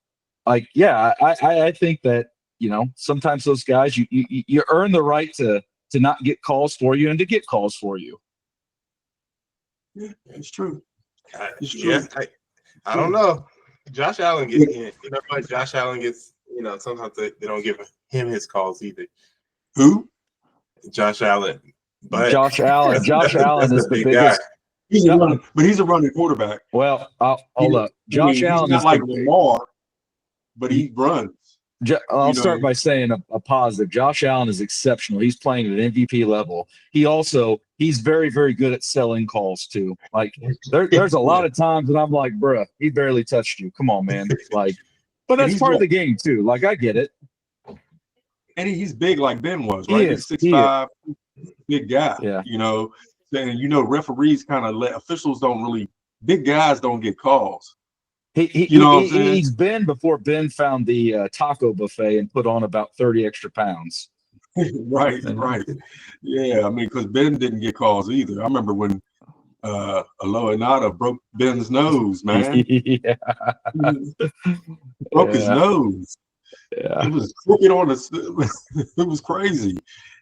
like, yeah, I think that sometimes those guys you earn the right to not get calls for you and to get calls for you. Yeah, it's true. It's true. Yeah, I don't know. Josh Allen gets in. Josh Allen gets. Sometimes they don't give him his calls either. Who? Josh Allen. But Josh Allen is the biggest. Guy. He's a running quarterback. Well, hold up. Josh Allen is like Lamar, but he runs. I'll start by saying a positive. Josh Allen is exceptional. He's playing at an MVP level. He's very, very good at selling calls too. Like there's a lot of times that I'm like, bruh, he barely touched you. Come on, man. Like, but that's part of the game too. Like I get it. And he's big like Ben was, right? He's 6'5", big guy. Yeah. And referees kind of officials don't really, big guys don't get calls. He's been before Ben found the taco buffet and put on about 30 extra pounds. Right. Yeah, I mean, because Ben didn't get calls either. I remember when Aloha Nada broke Ben's nose, man. Yeah. Broke his nose. Yeah. It was crooked on us. It was crazy.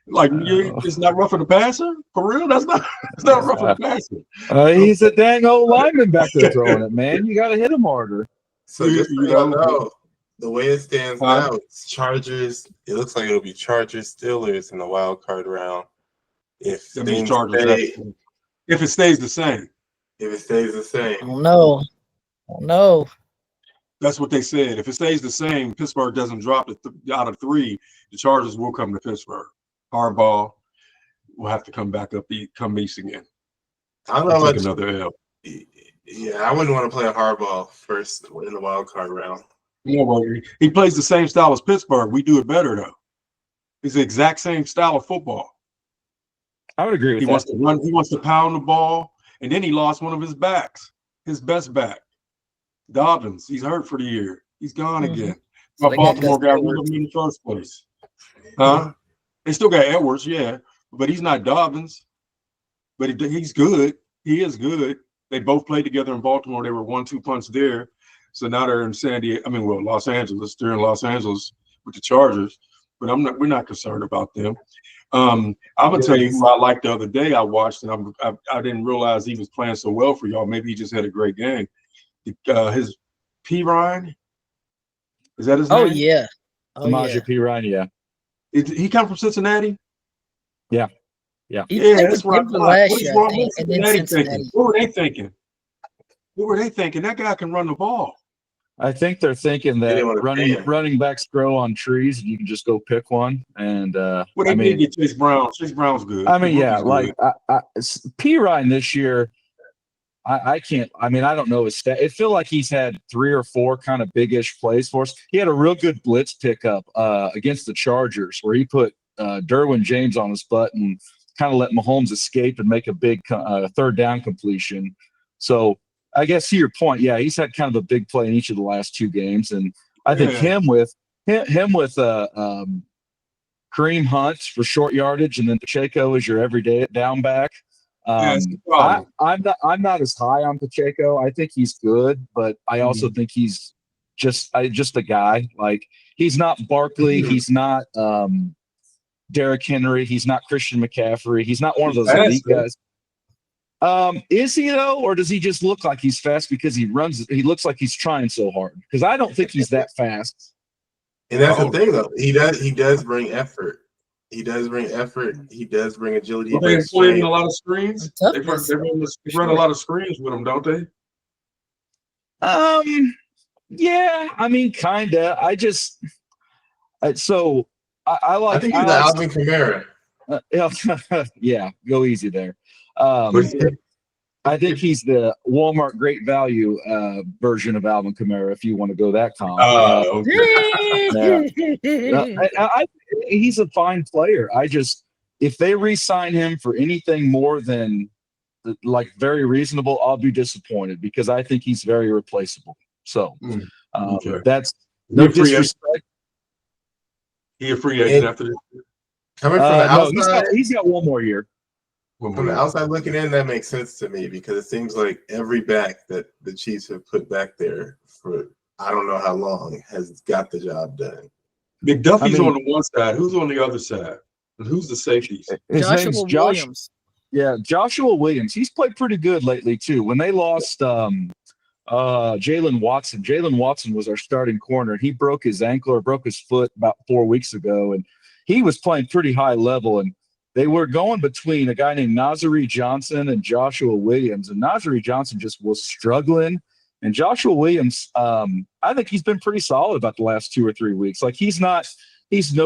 Like it's not roughing the passer for real. It's not roughing the passer. He's a dang old lineman back there throwing it, man. You got to hit him harder. So just know, the way it stands now, it's Chargers. It looks like it'll be Chargers Steelers in the wild card round. If it stays the same. If it stays the same. Oh no. That's what they said. If it stays the same, Pittsburgh doesn't drop out of 3, the Chargers will come to Pittsburgh. Hardball will have to come back up, come east again. I don't know. Take another L. Yeah, I wouldn't want to play a hardball first in the wild card round. He plays the same style as Pittsburgh. We do it better though. It's the exact same style of football. I would agree with that. Wants to run. He wants to pound the ball, and then he lost one of his backs, his best back, Dobbins. He's hurt for the year. He's gone again. So Baltimore got rid of him in the first place. Huh? They still got Edwards, yeah, but he's not Dobbins. But he's good. He is good. They both played together in Baltimore. They were 1-2 punch there. So now they're in Los Angeles. They're in Los Angeles with the Chargers. But we're not concerned about them. I'm gonna tell you who I liked the other day. I watched, and I didn't realize he was playing so well for y'all. Maybe he just had a great game. His P. Ryan, is that his name? Oh yeah, Samaje P. Ryan, yeah. He come from Cincinnati? Yeah. That's what I thought. Last year, I think, and then Cincinnati. What were they thinking? That guy can run the ball. I think they're thinking that running backs grow on trees, and you can just go pick one. And they did get Chase Brown. Chase Brown's good. I mean, yeah, like P. Ryan this year. I can't. I mean, I don't know his stat. It feel like he's had 3 or 4 kind of big-ish plays for us. He had a real good blitz pickup against the Chargers, where he put Derwin James on his butt and kind of let Mahomes escape and make a big third down completion. So I guess to your point, yeah, he's had kind of a big play in each of the last 2 games, and I think him with Kareem Hunt for short yardage, and then Pacheco is your everyday down back. I'm not as high on Pacheco. I think he's good, but I also think he's just a guy. Like, he's not Barkley, he's not Derrick Henry, he's not Christian McCaffrey, he's not one of those elite guys. Is he though, or does he just look like he's fast because he looks like he's trying so hard? Because I don't think he's that fast. And that's the thing, though. He does bring effort. He does bring effort. He does bring agility. They play a lot of screens. They run a lot of screens with him, don't they? Yeah. I mean, kinda. I think he's the Alvin Kamara. Yeah, go easy there. I think he's the Walmart Great Value version of Alvin Kamara, if you want to go that comp. He's a fine player. If they re-sign him for anything more than like very reasonable, I'll be disappointed because I think he's very replaceable. So that's no disrespect. He a free agent after this? Coming from the outside, he's got 1 more year. From the outside looking in, that makes sense to me because it seems like every back that the Chiefs have put back there for I don't know how long has got the job done. McDuffie's on the one side. Who's on the other side? And who's the safeties? Joshua Williams. Yeah, Joshua Williams. He's played pretty good lately too. When they lost Jalen Watson was our starting corner. He broke his ankle or broke his foot about 4 weeks ago, and he was playing pretty high level. And they were going between a guy named Nazari Johnson and Joshua Williams, and Nazari Johnson just was struggling. And Joshua Williams, I think he's been pretty solid about the last 2 or 3 weeks. Like he's no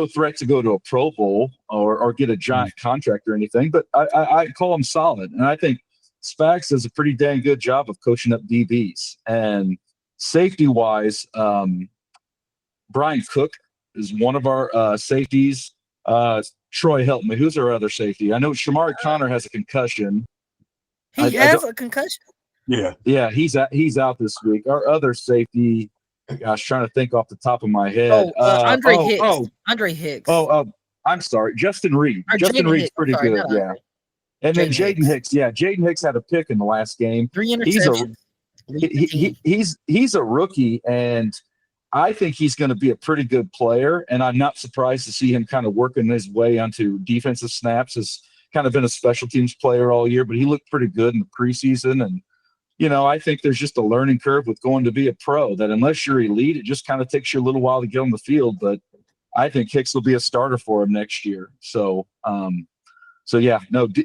threat to go to a Pro Bowl or get a giant contract or anything, but I call him solid. And I think Spags does a pretty dang good job of coaching up DBs. And safety-wise, Brian Cook is one of our safeties. Troy, help me. Who's our other safety? I know Shamari Connor has a concussion. He has a concussion? Yeah, he's out this week. Our other safety, gosh, trying to think off the top of my head. Andre Hicks. Andre Hicks. I'm sorry. Justin Reed. Justin Reed's pretty good, yeah. And then Jaden Hicks. Yeah, Jaden Hicks had a pick in the last game. 3 interceptions. He's a rookie, and I think he's going to be a pretty good player, and I'm not surprised to see him kind of working his way onto defensive snaps. Has kind of been a special teams player all year, but he looked pretty good in the preseason. And, I think there's just a learning curve with going to be a pro that unless you're elite, it just kind of takes you a little while to get on the field. But I think Hicks will be a starter for him next year. So,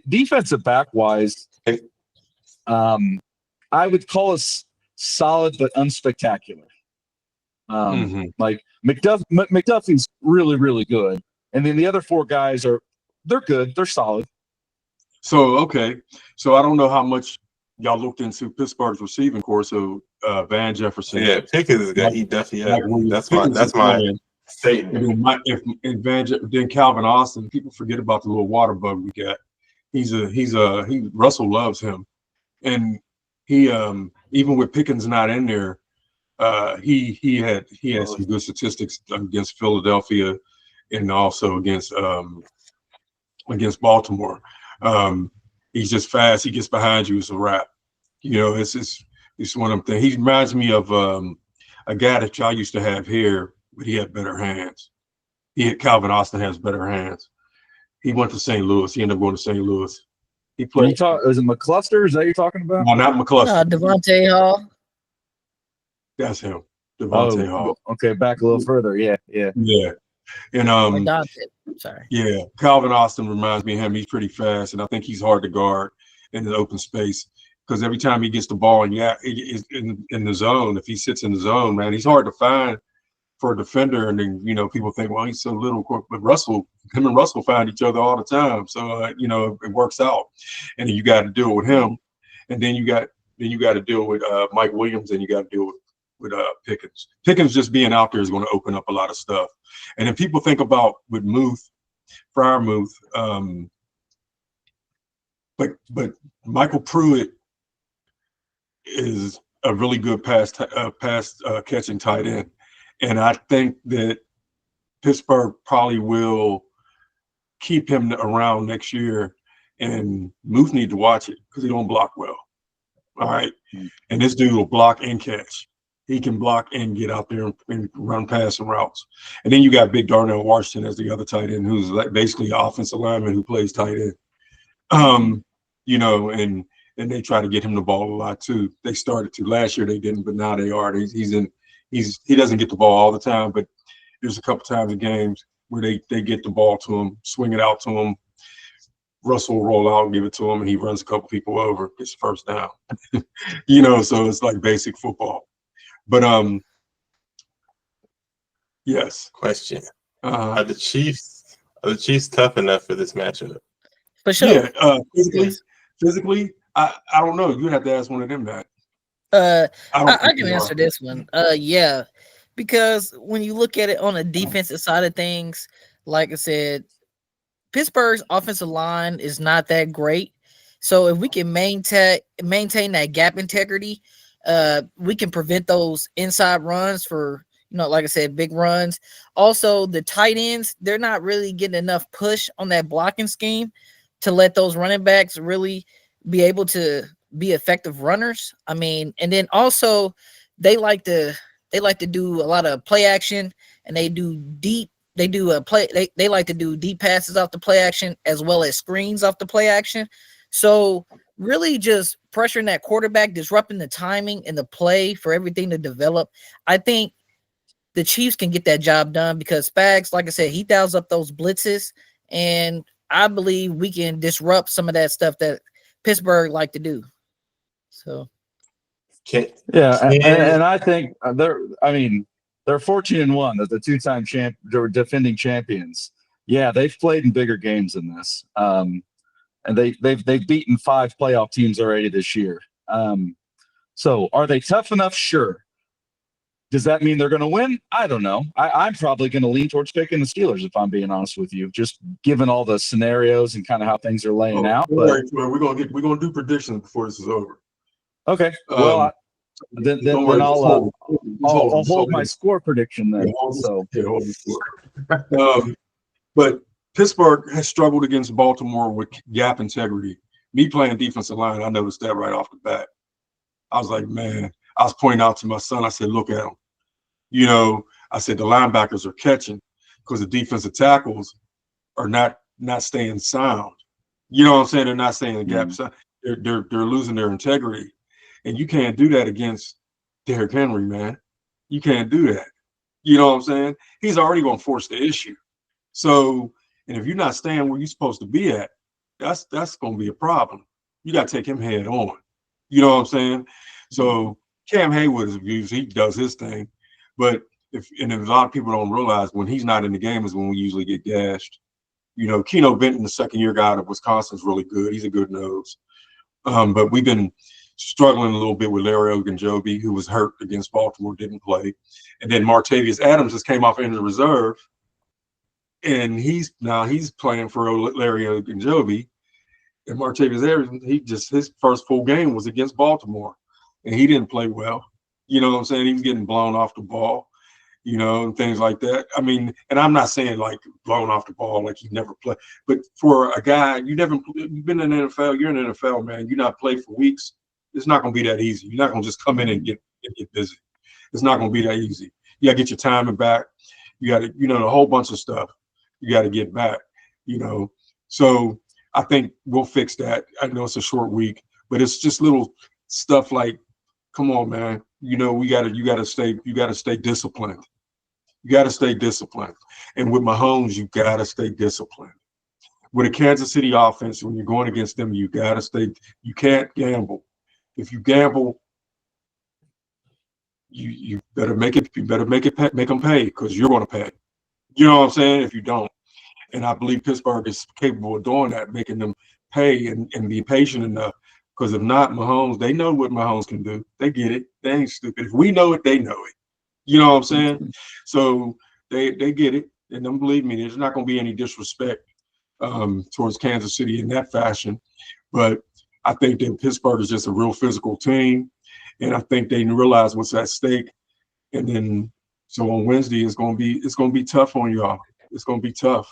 defensive back-wise, I would call us solid but unspectacular. Like McDuffie's really, really good. And then the other 4 guys they're good. They're solid. So I don't know how much y'all looked into Pittsburgh's receiving course. So Van Jefferson. Yeah, Pickett is good. He definitely that's my statement. Then Calvin Austin. People forget about the little water bug we got. Russell loves him. And he even with Pickens not in there, he had some good statistics against Philadelphia and also against against Baltimore. He's just fast. He gets behind you, it's a wrap. You know, it's one of them things. He reminds me of a guy that y'all used to have here, but he had better hands. Calvin Austin has better hands. He went to St. Louis. He ended up going to St. Louis. He played. Is it McCluster? Is that you're talking about? No, not McCluster. Devontae Hall. That's him. Devontae Hall. Okay, back a little further. Yeah. And sorry. Yeah, Calvin Austin reminds me of him. He's pretty fast, and I think he's hard to guard in the open space because every time he gets the ball and in the zone, if he sits in the zone, man, he's hard to find for a defender. And then, you know, people think, well, he's so little, but him and Russell find each other all the time. So, you know, it works out. And then you got to deal with him. And then you got to deal with Mike Williams, and you got to deal with Pickens. Pickens just being out there is going to open up a lot of stuff. And if people think about with Freiermuth, but Michael Pruitt is a really good pass catching tight end. And I think that Pittsburgh probably will keep him around next year, and Muth need to watch it because he don't block well. All right. And this dude will block and catch. He can block and get out there and run passing routes. And then you got Big Darnell Washington as the other tight end, who's like basically an offensive lineman who plays tight end. You know, and they try to get him the ball a lot too. They started to last year, they didn't, but now they are. He doesn't get the ball all the time, but there's a couple times in games where they get the ball to him, swing it out to him. Russell will roll out and give it to him, and he runs a couple people over, gets first down. You know, so it's like basic football. But yes. Question: Are the Chiefs tough enough for this matchup? For sure. Yeah. Physically, I don't know. You'd have to ask one of them that. I can answer this one. Yeah, because when you look at it on the defensive side of things, like I said, Pittsburgh's offensive line is not that great. So if we can maintain that gap integrity, we can prevent those inside runs for, you know, like I said, big runs. Also, the tight ends, they're not really getting enough push on that blocking scheme to let those running backs really be able to be effective runners. I mean, and then also they like to do a lot of play action, and they like to do deep passes off the play action as well as screens off the play action. So really just pressuring that quarterback, disrupting the timing and the play for everything to develop. I think the Chiefs can get that job done because Spags, like I said, he dials up those blitzes, and I believe we can disrupt some of that stuff that Pittsburgh like to do. So, and I think they're 14-1 as the two-time defending champions. Yeah, they've played in bigger games than this, and they've beaten 5 playoff teams already this year. So, are they tough enough? Sure. Does that mean they're going to win? I don't know. I'm probably going to lean towards picking the Steelers if I'm being honest with you, just given all the scenarios and kind of how things are laying out. But we're gonna do predictions before this is over. Okay. Well, then I'll hold my score prediction then. But Pittsburgh has struggled against Baltimore with gap integrity. Me playing defensive line, I noticed that right off the bat. I was like, man, I was pointing out to my son. I said, look at them. You know, I said the linebackers are catching because the defensive tackles are not staying sound. You know what I'm saying? They're not staying in the gap. They're losing their integrity. And you can't do that against Derrick Henry, man. You can't do that. You know what I'm saying? He's already going to force the issue. So, and if you're not staying where you're supposed to be at, that's going to be a problem. You got to take him head on. You know what I'm saying? So Cam Hayward is abused. He does his thing. But if a lot of people don't realize when he's not in the game is when we usually get gashed. You know, Keno Benton, the second-year guy out of Wisconsin, is really good. He's a good nose. But we've been struggling a little bit with Larry Ogunjobi, who was hurt against Baltimore, didn't play. And then Martavius Adams just came off injured reserve, and he's playing for Larry Ogunjobi. And Martavius Adams, his first full game was against Baltimore, and he didn't play well. You know what I'm saying? He was getting blown off the ball. you know, and things like that. I mean, and I'm not saying like blowing off the ball like you never play, but for a guy, you've been in the NFL, you're in the NFL, man, you not played for weeks. It's not going to be that easy. You're not going to just come in and get busy. It's not going to be that easy. You got to get your timing back. You got to, you know, a whole bunch of stuff you got to get back, you know. So I think we'll fix that. I know it's a short week, but it's just little stuff like, come on, man. You know, you got to stay disciplined. You got to stay disciplined. And with Mahomes, you got to stay disciplined. With a Kansas City offense, when you're going against them, you can't gamble. If you gamble, you better make them pay because you're going to pay. You know what I'm saying? If you don't. And I believe Pittsburgh is capable of doing that, making them pay and be patient enough. Because if not, Mahomes, they know what Mahomes can do. They get it. They ain't stupid. If we know it, they know it. You know what I'm saying? So they get it. And don't believe me, there's not going to be any disrespect towards Kansas City in that fashion. But I think that Pittsburgh is just a real physical team. And I think they realize what's at stake. And then so on Wednesday, it's going to be tough on y'all. It's going to be tough.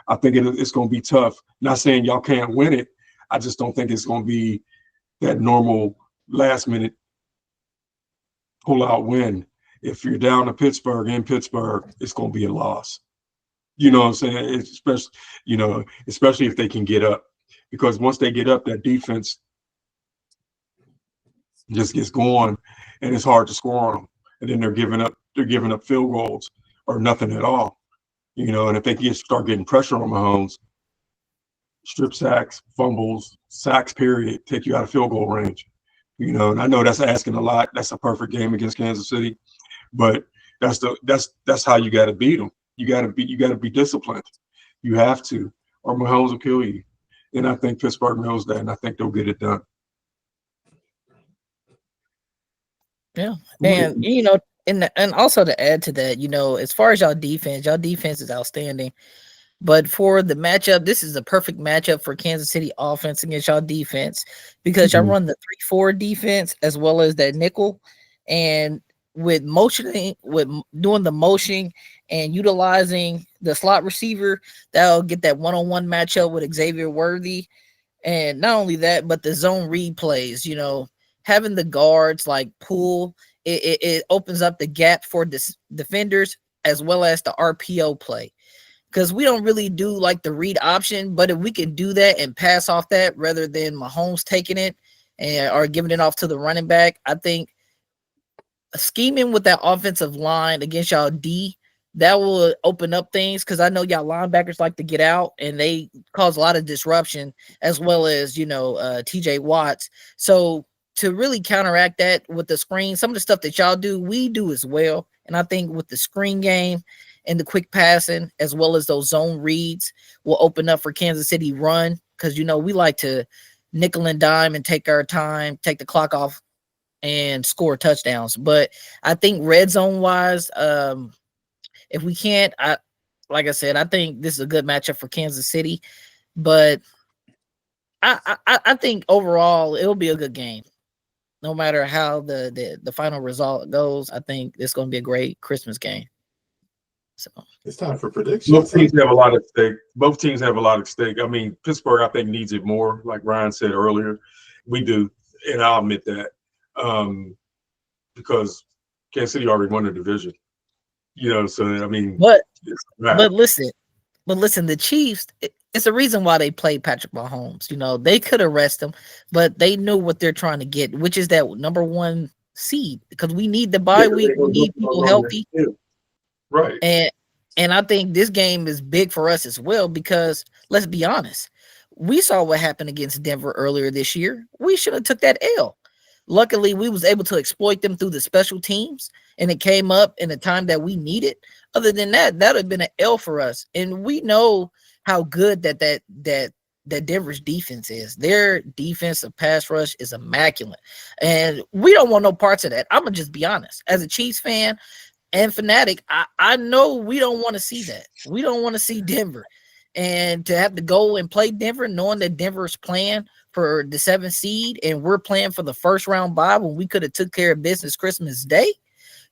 I think it's going to be tough. Not saying y'all can't win it. I just don't think it's going to be that normal last minute pull out win. If you're down to Pittsburgh in Pittsburgh, it's going to be a loss. You know what I'm saying? Especially if they can get up, because once they get up, that defense just gets going, and it's hard to score on them. And then they're giving up field goals or nothing at all. You know, and if they start getting pressure on Mahomes, strip sacks, fumbles, sacks, period, take you out of field goal range. You know, and I know that's asking a lot. That's a perfect game against Kansas City, but that's how you got to beat them. You got to be disciplined. You have to, or Mahomes will kill you. And I think Pittsburgh knows that, and I think they'll get it done. Yeah, and you know, and also to add to that, you know, as far as y'all defense is outstanding. But for the matchup, this is a perfect matchup for Kansas City offense against y'all defense, because y'all run the 3-4 defense as well as that nickel, and with doing the motion and utilizing the slot receiver, that'll get that one-on-one matchup with Xavier Worthy. And not only that, but the zone read plays, you know, having the guards like pull, it opens up the gap for defenders as well as the RPO play. Because we don't really do like the read option, but if we can do that and pass off that rather than Mahomes taking it or giving it off to the running back, I think scheming with that offensive line against y'all D, that will open up things, because I know y'all linebackers like to get out and they cause a lot of disruption, as well as, you know, TJ Watts. So to really counteract that with the screen, some of the stuff that y'all do, we do as well. And I think with the screen game and the quick passing, as well as those zone reads, will open up for Kansas City run, because, you know, we like to nickel and dime and take our time, take the clock off and score touchdowns. But I think red zone wise, if we can't, like I said, I think this is a good matchup for Kansas City. But I think overall it'll be a good game. No matter how the final result goes, I think it's going to be a great Christmas game. So it's time for predictions. Both teams have a lot at stake. I mean, Pittsburgh, I think, needs it more, like Ryan said earlier. We do, and I'll admit that, because Kansas City already won the division. You know, so I mean, but listen, the Chiefs. It's a reason why they played Patrick Mahomes. You know, they could arrest him, but they knew what they're trying to get, which is that number 1 seed, because we need the bye week. We need people healthy. Right. And I think this game is big for us as well, because let's be honest, we saw what happened against Denver earlier this year. We should have took that L. Luckily, we was able to exploit them through the special teams, and it came up in the time that we needed. Other than that, that would have been an L for us. And we know how good that Denver's defense is. Their defensive pass rush is immaculate, and we don't want no parts of that. I'm gonna just be honest. As a Chiefs fan and fanatic, I know we don't want to see that. We don't want to see Denver, and to have to go and play Denver, knowing that Denver's playing for the 7th seed and we're playing for the first round bye when we could have took care of business Christmas Day.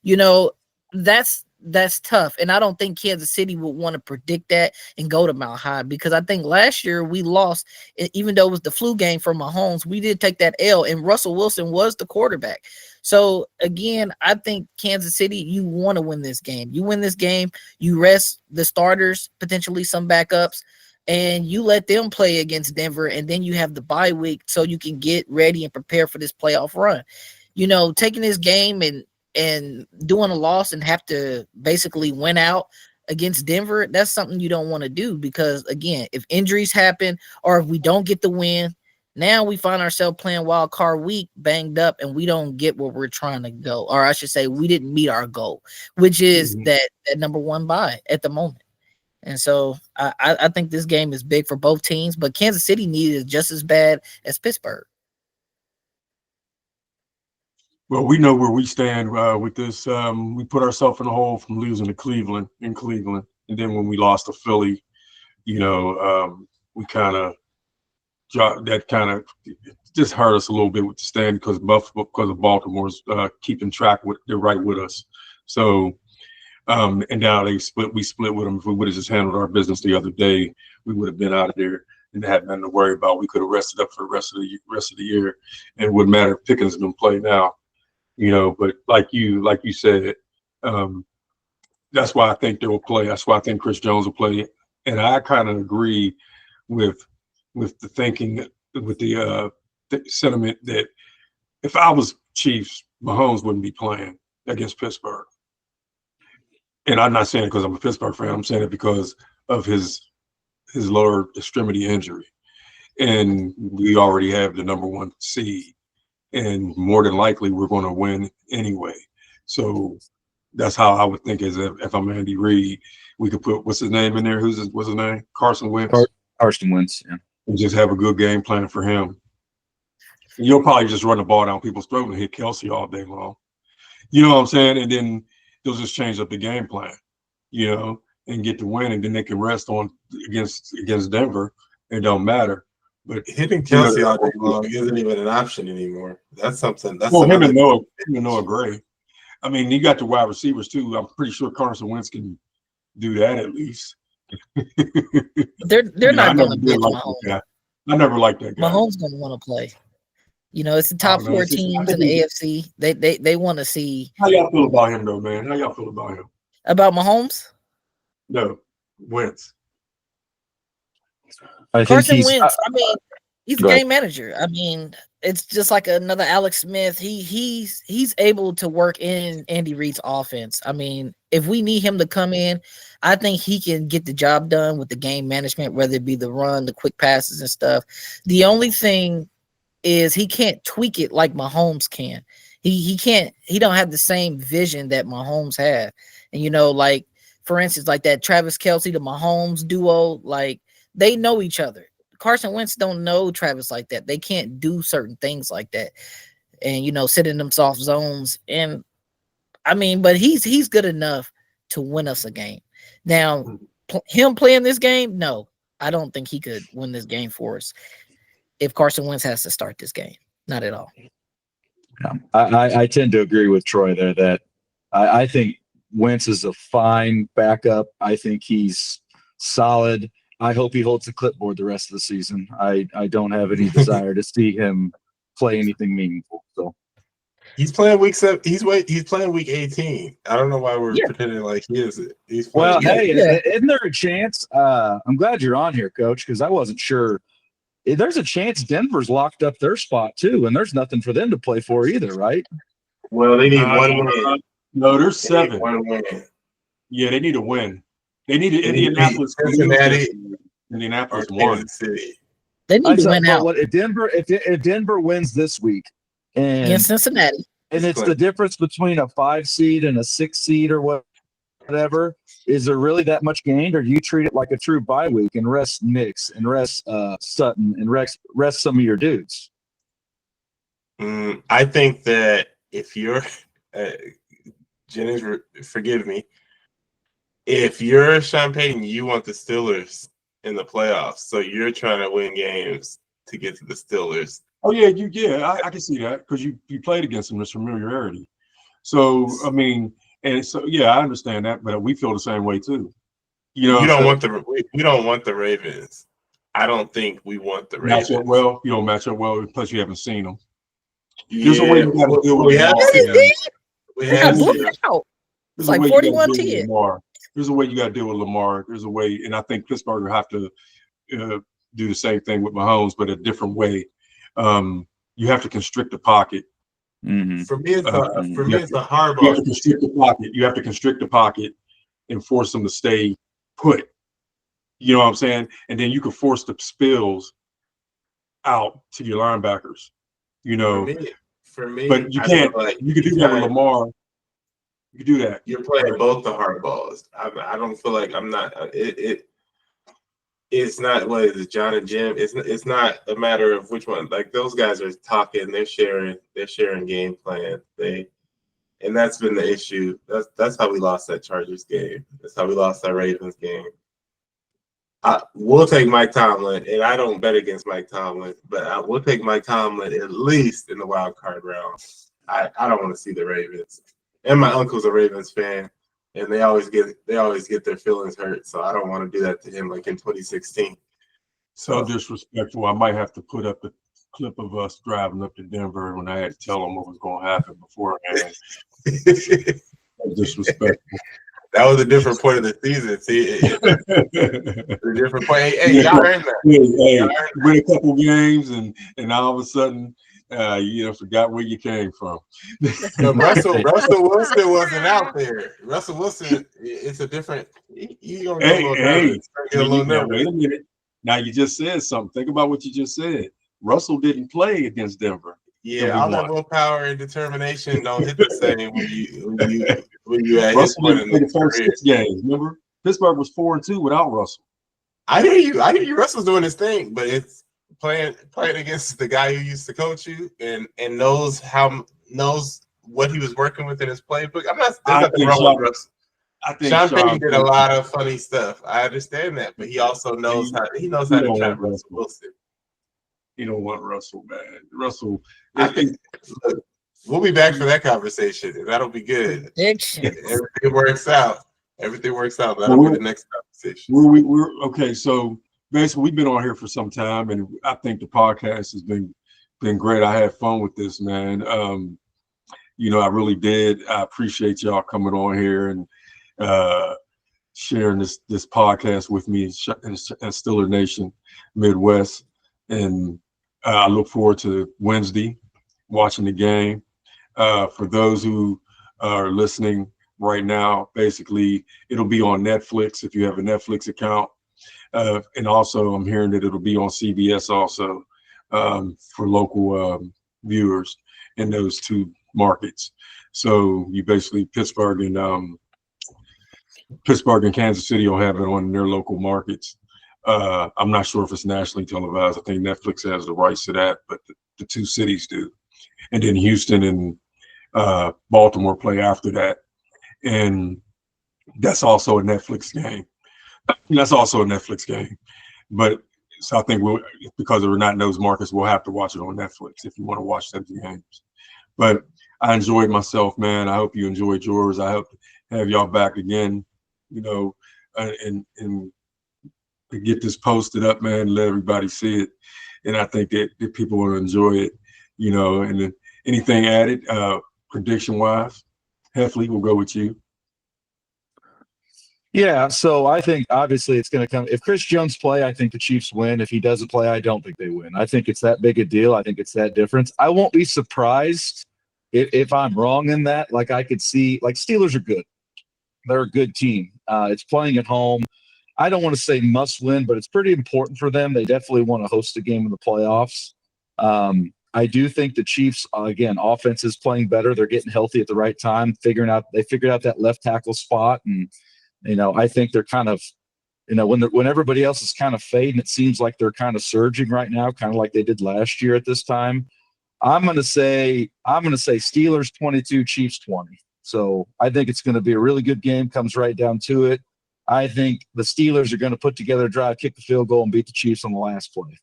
You know, that's that's tough. And I don't think Kansas City would want to predict that and go to Mile High, because I think last year we lost, even though it was the flu game for Mahomes, we did take that L, and Russell Wilson was the quarterback. So again, I think Kansas City, you want to win this game. You win this game, you rest the starters, potentially some backups, and you let them play against Denver, and then you have the bye week so you can get ready and prepare for this playoff run. You know, taking this game and doing a loss and have to basically win out against Denver, that's something you don't want to do, because again, if injuries happen or if we don't get the win, now we find ourselves playing wild card week banged up, and we don't get where we're trying to go. Or I should say, we didn't meet our goal, which is that number one bye at the moment. And so I think this game is big for both teams, but Kansas City needed it just as bad as Pittsburgh. Well, we know where we stand with this. We put ourselves in a hole from losing to Cleveland, and then when we lost to Philly, we kind of just hurt us a little bit with the stand, because of Baltimore's keeping track they're right with us. So, and now we split with them. If we would have just handled our business the other day, we would have been out of there and had nothing to worry about. We could have rested up for the rest of the year, and it wouldn't matter if Pickens didn't play now. But like you said, that's why I think they will play. That's why I think Chris Jones will play. And I kind of agree with the thinking, with the sentiment that if I was Chiefs, Mahomes wouldn't be playing against Pittsburgh. And I'm not saying it because I'm a Pittsburgh fan. I'm saying it because of his lower extremity injury. And we already have the number one seed. And more than likely, we're going to win anyway. So that's how I would think, is if I'm Andy Reid, we could put, what's his name in there? What's his name? Carson Wentz. Carson Wentz, yeah. And just have a good game plan for him. And you'll probably just run the ball down people's throat and hit Kelsey all day long. You know what I'm saying? And then they'll just change up the game plan, and get the win, and then they can rest on against Denver. It don't matter. But hitting Kelsey all day long isn't even an option anymore. That's something. Him and Noah Gray. I mean, you got the wide receivers too. I'm pretty sure Carson Wentz can do that at least. They're not going to beat Mahomes. I never liked that guy. Mahomes going to want to play. It's the top four teams in the AFC. They want to see. How y'all feel about him, though, man? How y'all feel about him? About Mahomes? No, Wentz. Carson Wentz. He's a game manager. It's just like another Alex Smith. He's able to work in Andy Reid's offense. If we need him to come in, I think he can get the job done with the game management, whether it be the run, the quick passes and stuff. The only thing is he can't tweak it like Mahomes can. He can't. He don't have the same vision that Mahomes have. And for instance, like that Travis Kelce, the Mahomes duo, like they know each other. Carson Wentz don't know Travis like that. They can't do certain things like that, and sit in them soft zones. And but he's good enough to win us a game. Now, him playing this game, no, I don't think he could win this game for us if Carson Wentz has to start this game. Not at all. Yeah, I tend to agree with Troy there that I think Wentz is a fine backup. I think he's solid. I hope he holds the clipboard the rest of the season. I don't have any desire to see him play anything meaningful. So he's playing week 7. He's playing week 18. I don't know why we're pretending like he is. Isn't there a chance? I'm glad you're on here, Coach, because I wasn't sure. There's a chance Denver's locked up their spot too, and there's nothing for them to play for either, right? Well, they need one win. No, there's 7. One win. Yeah, they need a win. They need Indianapolis. Indianapolis won. They need to win out. If Denver wins this week in Cincinnati, and it's the difference between a 5 seed and a 6 seed or whatever, is there really that much gained, or do you treat it like a true bye week and rest Nix and rest Sutton and rest some of your dudes? I think that if you're Jennings, forgive me. If you're Sean Payton, you want the Steelers in the playoffs, so you're trying to win games to get to the Steelers. Oh yeah, I can see that because you played against them. There's familiarity. So And so, yeah, I understand that, but we feel the same way too. You know, we don't want the Ravens. I don't think we want the Ravens. Match up well. You don't match up well. Plus, you haven't seen them. Yeah, there's a way you got to deal with Lamar. We got blown out. It's like 41-10. There's a way you got to deal with Lamar. There's a way, and I think Pittsburgh will have to do the same thing with Mahomes, but a different way. You have to constrict the pocket. Mm-hmm. For me, it's a hard ball. You have to constrict the pocket. You have to constrict the pocket and force them to stay put. You know what I'm saying? And then you can force the spills out to your linebackers. You know, for me, but you can't. Like you can do that with Lamar. You can do that. You're playing both the hard balls. I don't feel like I'm not. It's not what is it, John and Jim. It's not a matter of which one. Like those guys are talking. They're sharing game plan. And that's been the issue. That's how we lost that Chargers game. That's how we lost that Ravens game. We'll take Mike Tomlin, and I don't bet against Mike Tomlin, but we'll take Mike Tomlin at least in the wild card round. I don't want to see the Ravens. And my uncle's a Ravens fan, and they always get their feelings hurt. So I don't want to do that to him like in 2016. So disrespectful. I might have to put up the clip of us driving up to Denver when I had to tell them what was going to happen beforehand. Disrespectful. That was a different point of the season. See, a different point. Hey, y'all heard that? Hey, win a couple games, and all of a sudden, forgot where you came from. Russell Wilson wasn't out there. Russell Wilson, it's a different. You gonna get a little nervous. Wait a minute. Now you just said something. Think about what you just said. Russell didn't play against Denver. Yeah, all that willpower and determination don't hit the same when you at his point in the first 6 games. Remember, Pittsburgh was 4-2 without Russell. I hear you. Russell's doing his thing, but it's playing against the guy who used to coach you and knows what he was working with in his playbook. There's nothing wrong with Russell. I think Sean Payton did a lot of funny stuff. I understand that, but he also knows how to trap Russell Wilson. You don't want Russell, man. Russell, I think we'll be back for that conversation, and that'll be good. Everything works out. That'll be the next conversation. We're okay. So basically, we've been on here for some time, and I think the podcast has been great. I had fun with this, man. I really did. I appreciate y'all coming on here and sharing this podcast with me at Stiller Nation Midwest. And I look forward to Wednesday watching the game. For those who are listening right now, basically, it'll be on Netflix if you have a Netflix account. And also, I'm hearing that it'll be on CBS also for local viewers in those 2 markets. So you basically Pittsburgh and Kansas City will have it on their local markets. I'm not sure if it's nationally televised. I think Netflix has the rights to that, but the 2 cities do. And then Houston and Baltimore play after that. And that's also a Netflix game. But so I think because we're not in those markets, we'll have to watch it on Netflix if you want to watch those games. But I enjoyed myself, man. I hope you enjoyed yours. I hope to have y'all back again, and to get this posted up, man, let everybody see it. And I think that people will enjoy it, and then anything added, prediction wise, Heffley, we'll go with you. Yeah, so I think obviously it's going to come. If Chris Jones play, I think the Chiefs win. If he doesn't play, I don't think they win. I think it's that big a deal. I think it's that difference. I won't be surprised if I'm wrong in that. Like I could see, like Steelers are good. They're a good team. It's playing at home. I don't want to say must win, but it's pretty important for them. They definitely want to host a game in the playoffs. I do think the Chiefs, again, offense is playing better. They're getting healthy at the right time, they figured out that left tackle spot. And, I think they're kind of, when everybody else is kind of fading, it seems like they're kind of surging right now, kind of like they did last year at this time. I'm going to say Steelers 22, Chiefs 20. So I think it's going to be a really good game, comes right down to it. I think the Steelers are going to put together a drive, kick the field goal, and beat the Chiefs on the last play.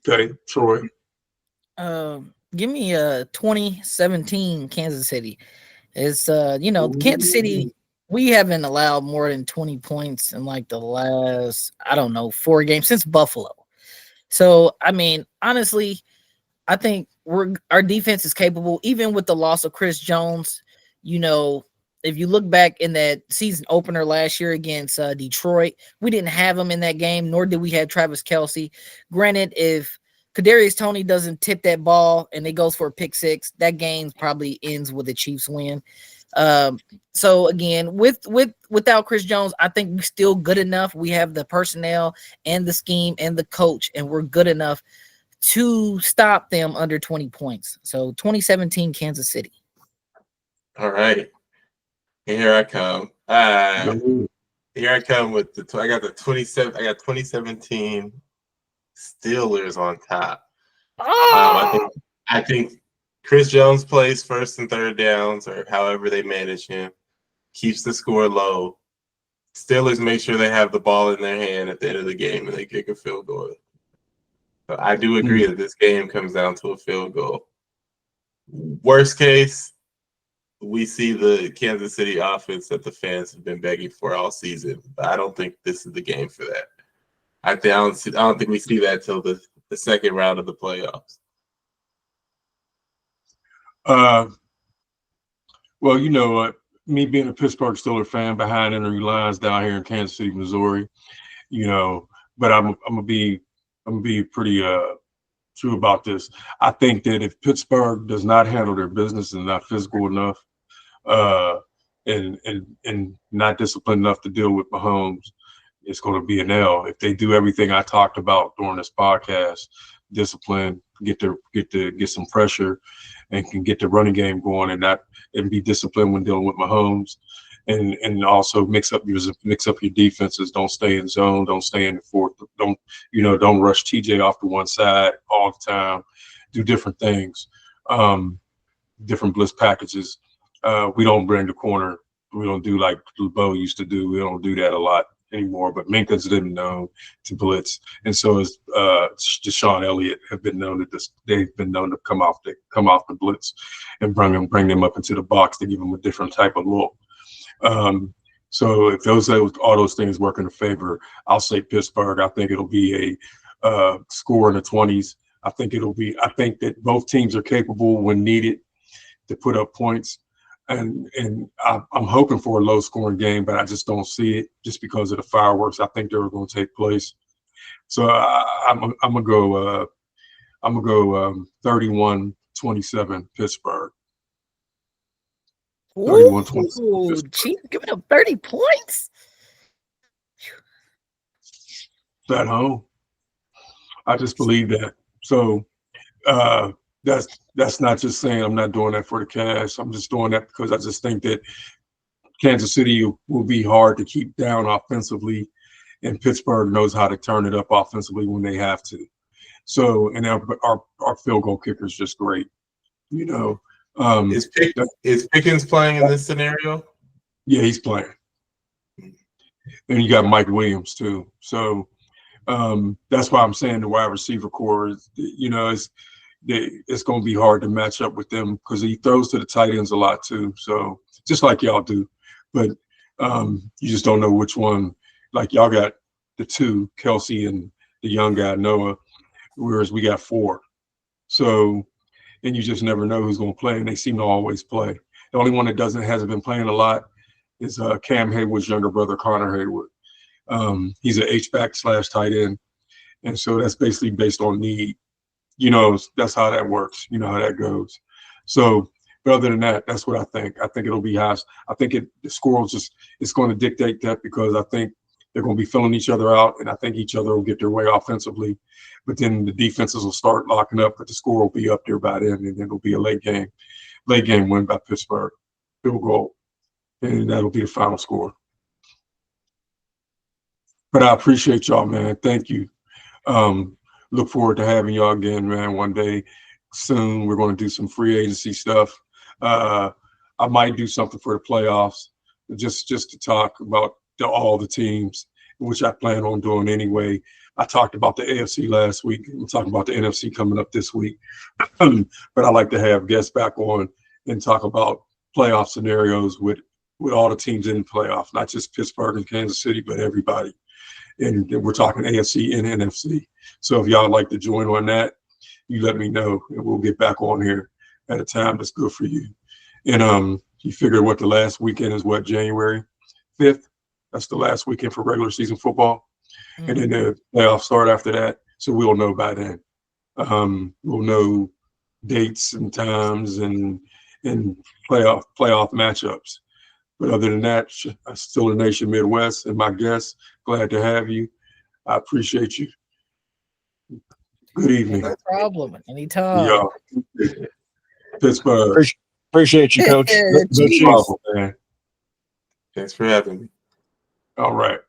Okay, Troy. Give me a 2017 Kansas City. It's Kansas City. We haven't allowed more than 20 points in like the last, I don't know, 4 games since Buffalo. So I mean, honestly, I think our defense is capable, even with the loss of Chris Jones. If you look back in that season opener last year against Detroit, we didn't have him in that game, nor did we have Travis Kelce. Granted, if Kadarius Toney doesn't tip that ball and it goes for a pick six, that game probably ends with a Chiefs win. So again, without Chris Jones, I think we're still good enough. We have the personnel and the scheme and the coach, and we're good enough to stop them under 20 points. So 2017 Kansas City. All right. Here I come. Here I come with I got 2017 Steelers on top. I think Chris Jones plays first and third downs, or however they manage him, keeps the score low. Steelers make sure they have the ball in their hand at the end of the game and they kick a field goal. So I do agree that this game comes down to a field goal. Worst case, we see the Kansas City offense that the fans have been begging for all season. But I don't think this is the game for that. I don't think we see that till the second round of the playoffs. Well, you know what? Me being a Pittsburgh Steelers fan behind enemy lines down here in Kansas City, Missouri, but I'm gonna be pretty true about this. I think that if Pittsburgh does not handle their business and not physical enough, and not disciplined enough to deal with Mahomes, it's going to be an L. If they do everything I talked about during this podcast, discipline, get some pressure, and can get the running game going, and be disciplined when dealing with Mahomes, and also mix up your defenses. Don't stay in zone. Don't stay in the fourth. Don't rush TJ off to one side all the time. Do different things, different blitz packages. We don't bring the corner. We don't do like LeBeau used to do. We don't do that a lot anymore. But Minka's been known to blitz, and so is Deshaun Elliott have been known they've been known to come off the blitz and bring them up into the box to give them a different type of look. So if all those things work in a favor, I'll say Pittsburgh. I think it'll be a score in the 20s. I think that both teams are capable when needed to put up points. And I'm hoping for a low scoring game, but I just don't see it just because of the fireworks I think they're going to take place. So I'm gonna go 31-27 Pittsburgh. 31-27. Chief giving up 30 points. At home. I just believe that. So that's not just saying I'm not doing that for the cash. I'm just doing that because I just think that Kansas City will be hard to keep down offensively, and Pittsburgh knows how to turn it up offensively when they have to. So, and our field goal kicker is just great. Is Pickens playing in this scenario? Yeah, he's playing. And you got Mike Williams too. So that's why I'm saying the wide receiver core is, it's going to be hard to match up with them because he throws to the tight ends a lot too. So just like y'all do, but you just don't know which one. Like y'all got the two, Kelce and the young guy Noah, whereas we got 4. So, and you just never know who's going to play, and they seem to always play. The only one that hasn't been playing a lot is Cam Haywood's younger brother, Connor Haywood. He's an H-back / tight end, and so that's basically based on need. That's how that works. You know how that goes. So, but other than that, that's what I think. I think it'll be high. I think the score it's going to dictate that because I think they're going to be filling each other out, and I think each other will get their way offensively. But then the defenses will start locking up, but the score will be up there by then, and then it'll be a late game win by Pittsburgh, field goal, and that'll be the final score. But I appreciate y'all, man. Thank you. Look forward to having y'all again, man, one day soon. We're going to do some free agency stuff. I might do something for the playoffs, just to talk about all the teams, which I plan on doing anyway. I talked about the AFC last week. We're talking about the NFC coming up this week. But I like to have guests back on and talk about playoff scenarios with all the teams in the playoff, not just Pittsburgh and Kansas City, but everybody. And we're talking AFC and NFC. So if y'all like to join on that, you let me know, and we'll get back on here at a time that's good for you. And you figure what the last weekend is, what, January 5th? That's the last weekend for regular season football. And then the playoffs start after that. So we'll know by then. We'll know dates and times and playoff matchups. But other than that, Still the Nation Midwest and my guests, glad to have you. I appreciate you. Good evening. No problem. Anytime. Yeah. Pittsburgh. Appreciate you, Coach. No problem, man. Thanks for having me. All right.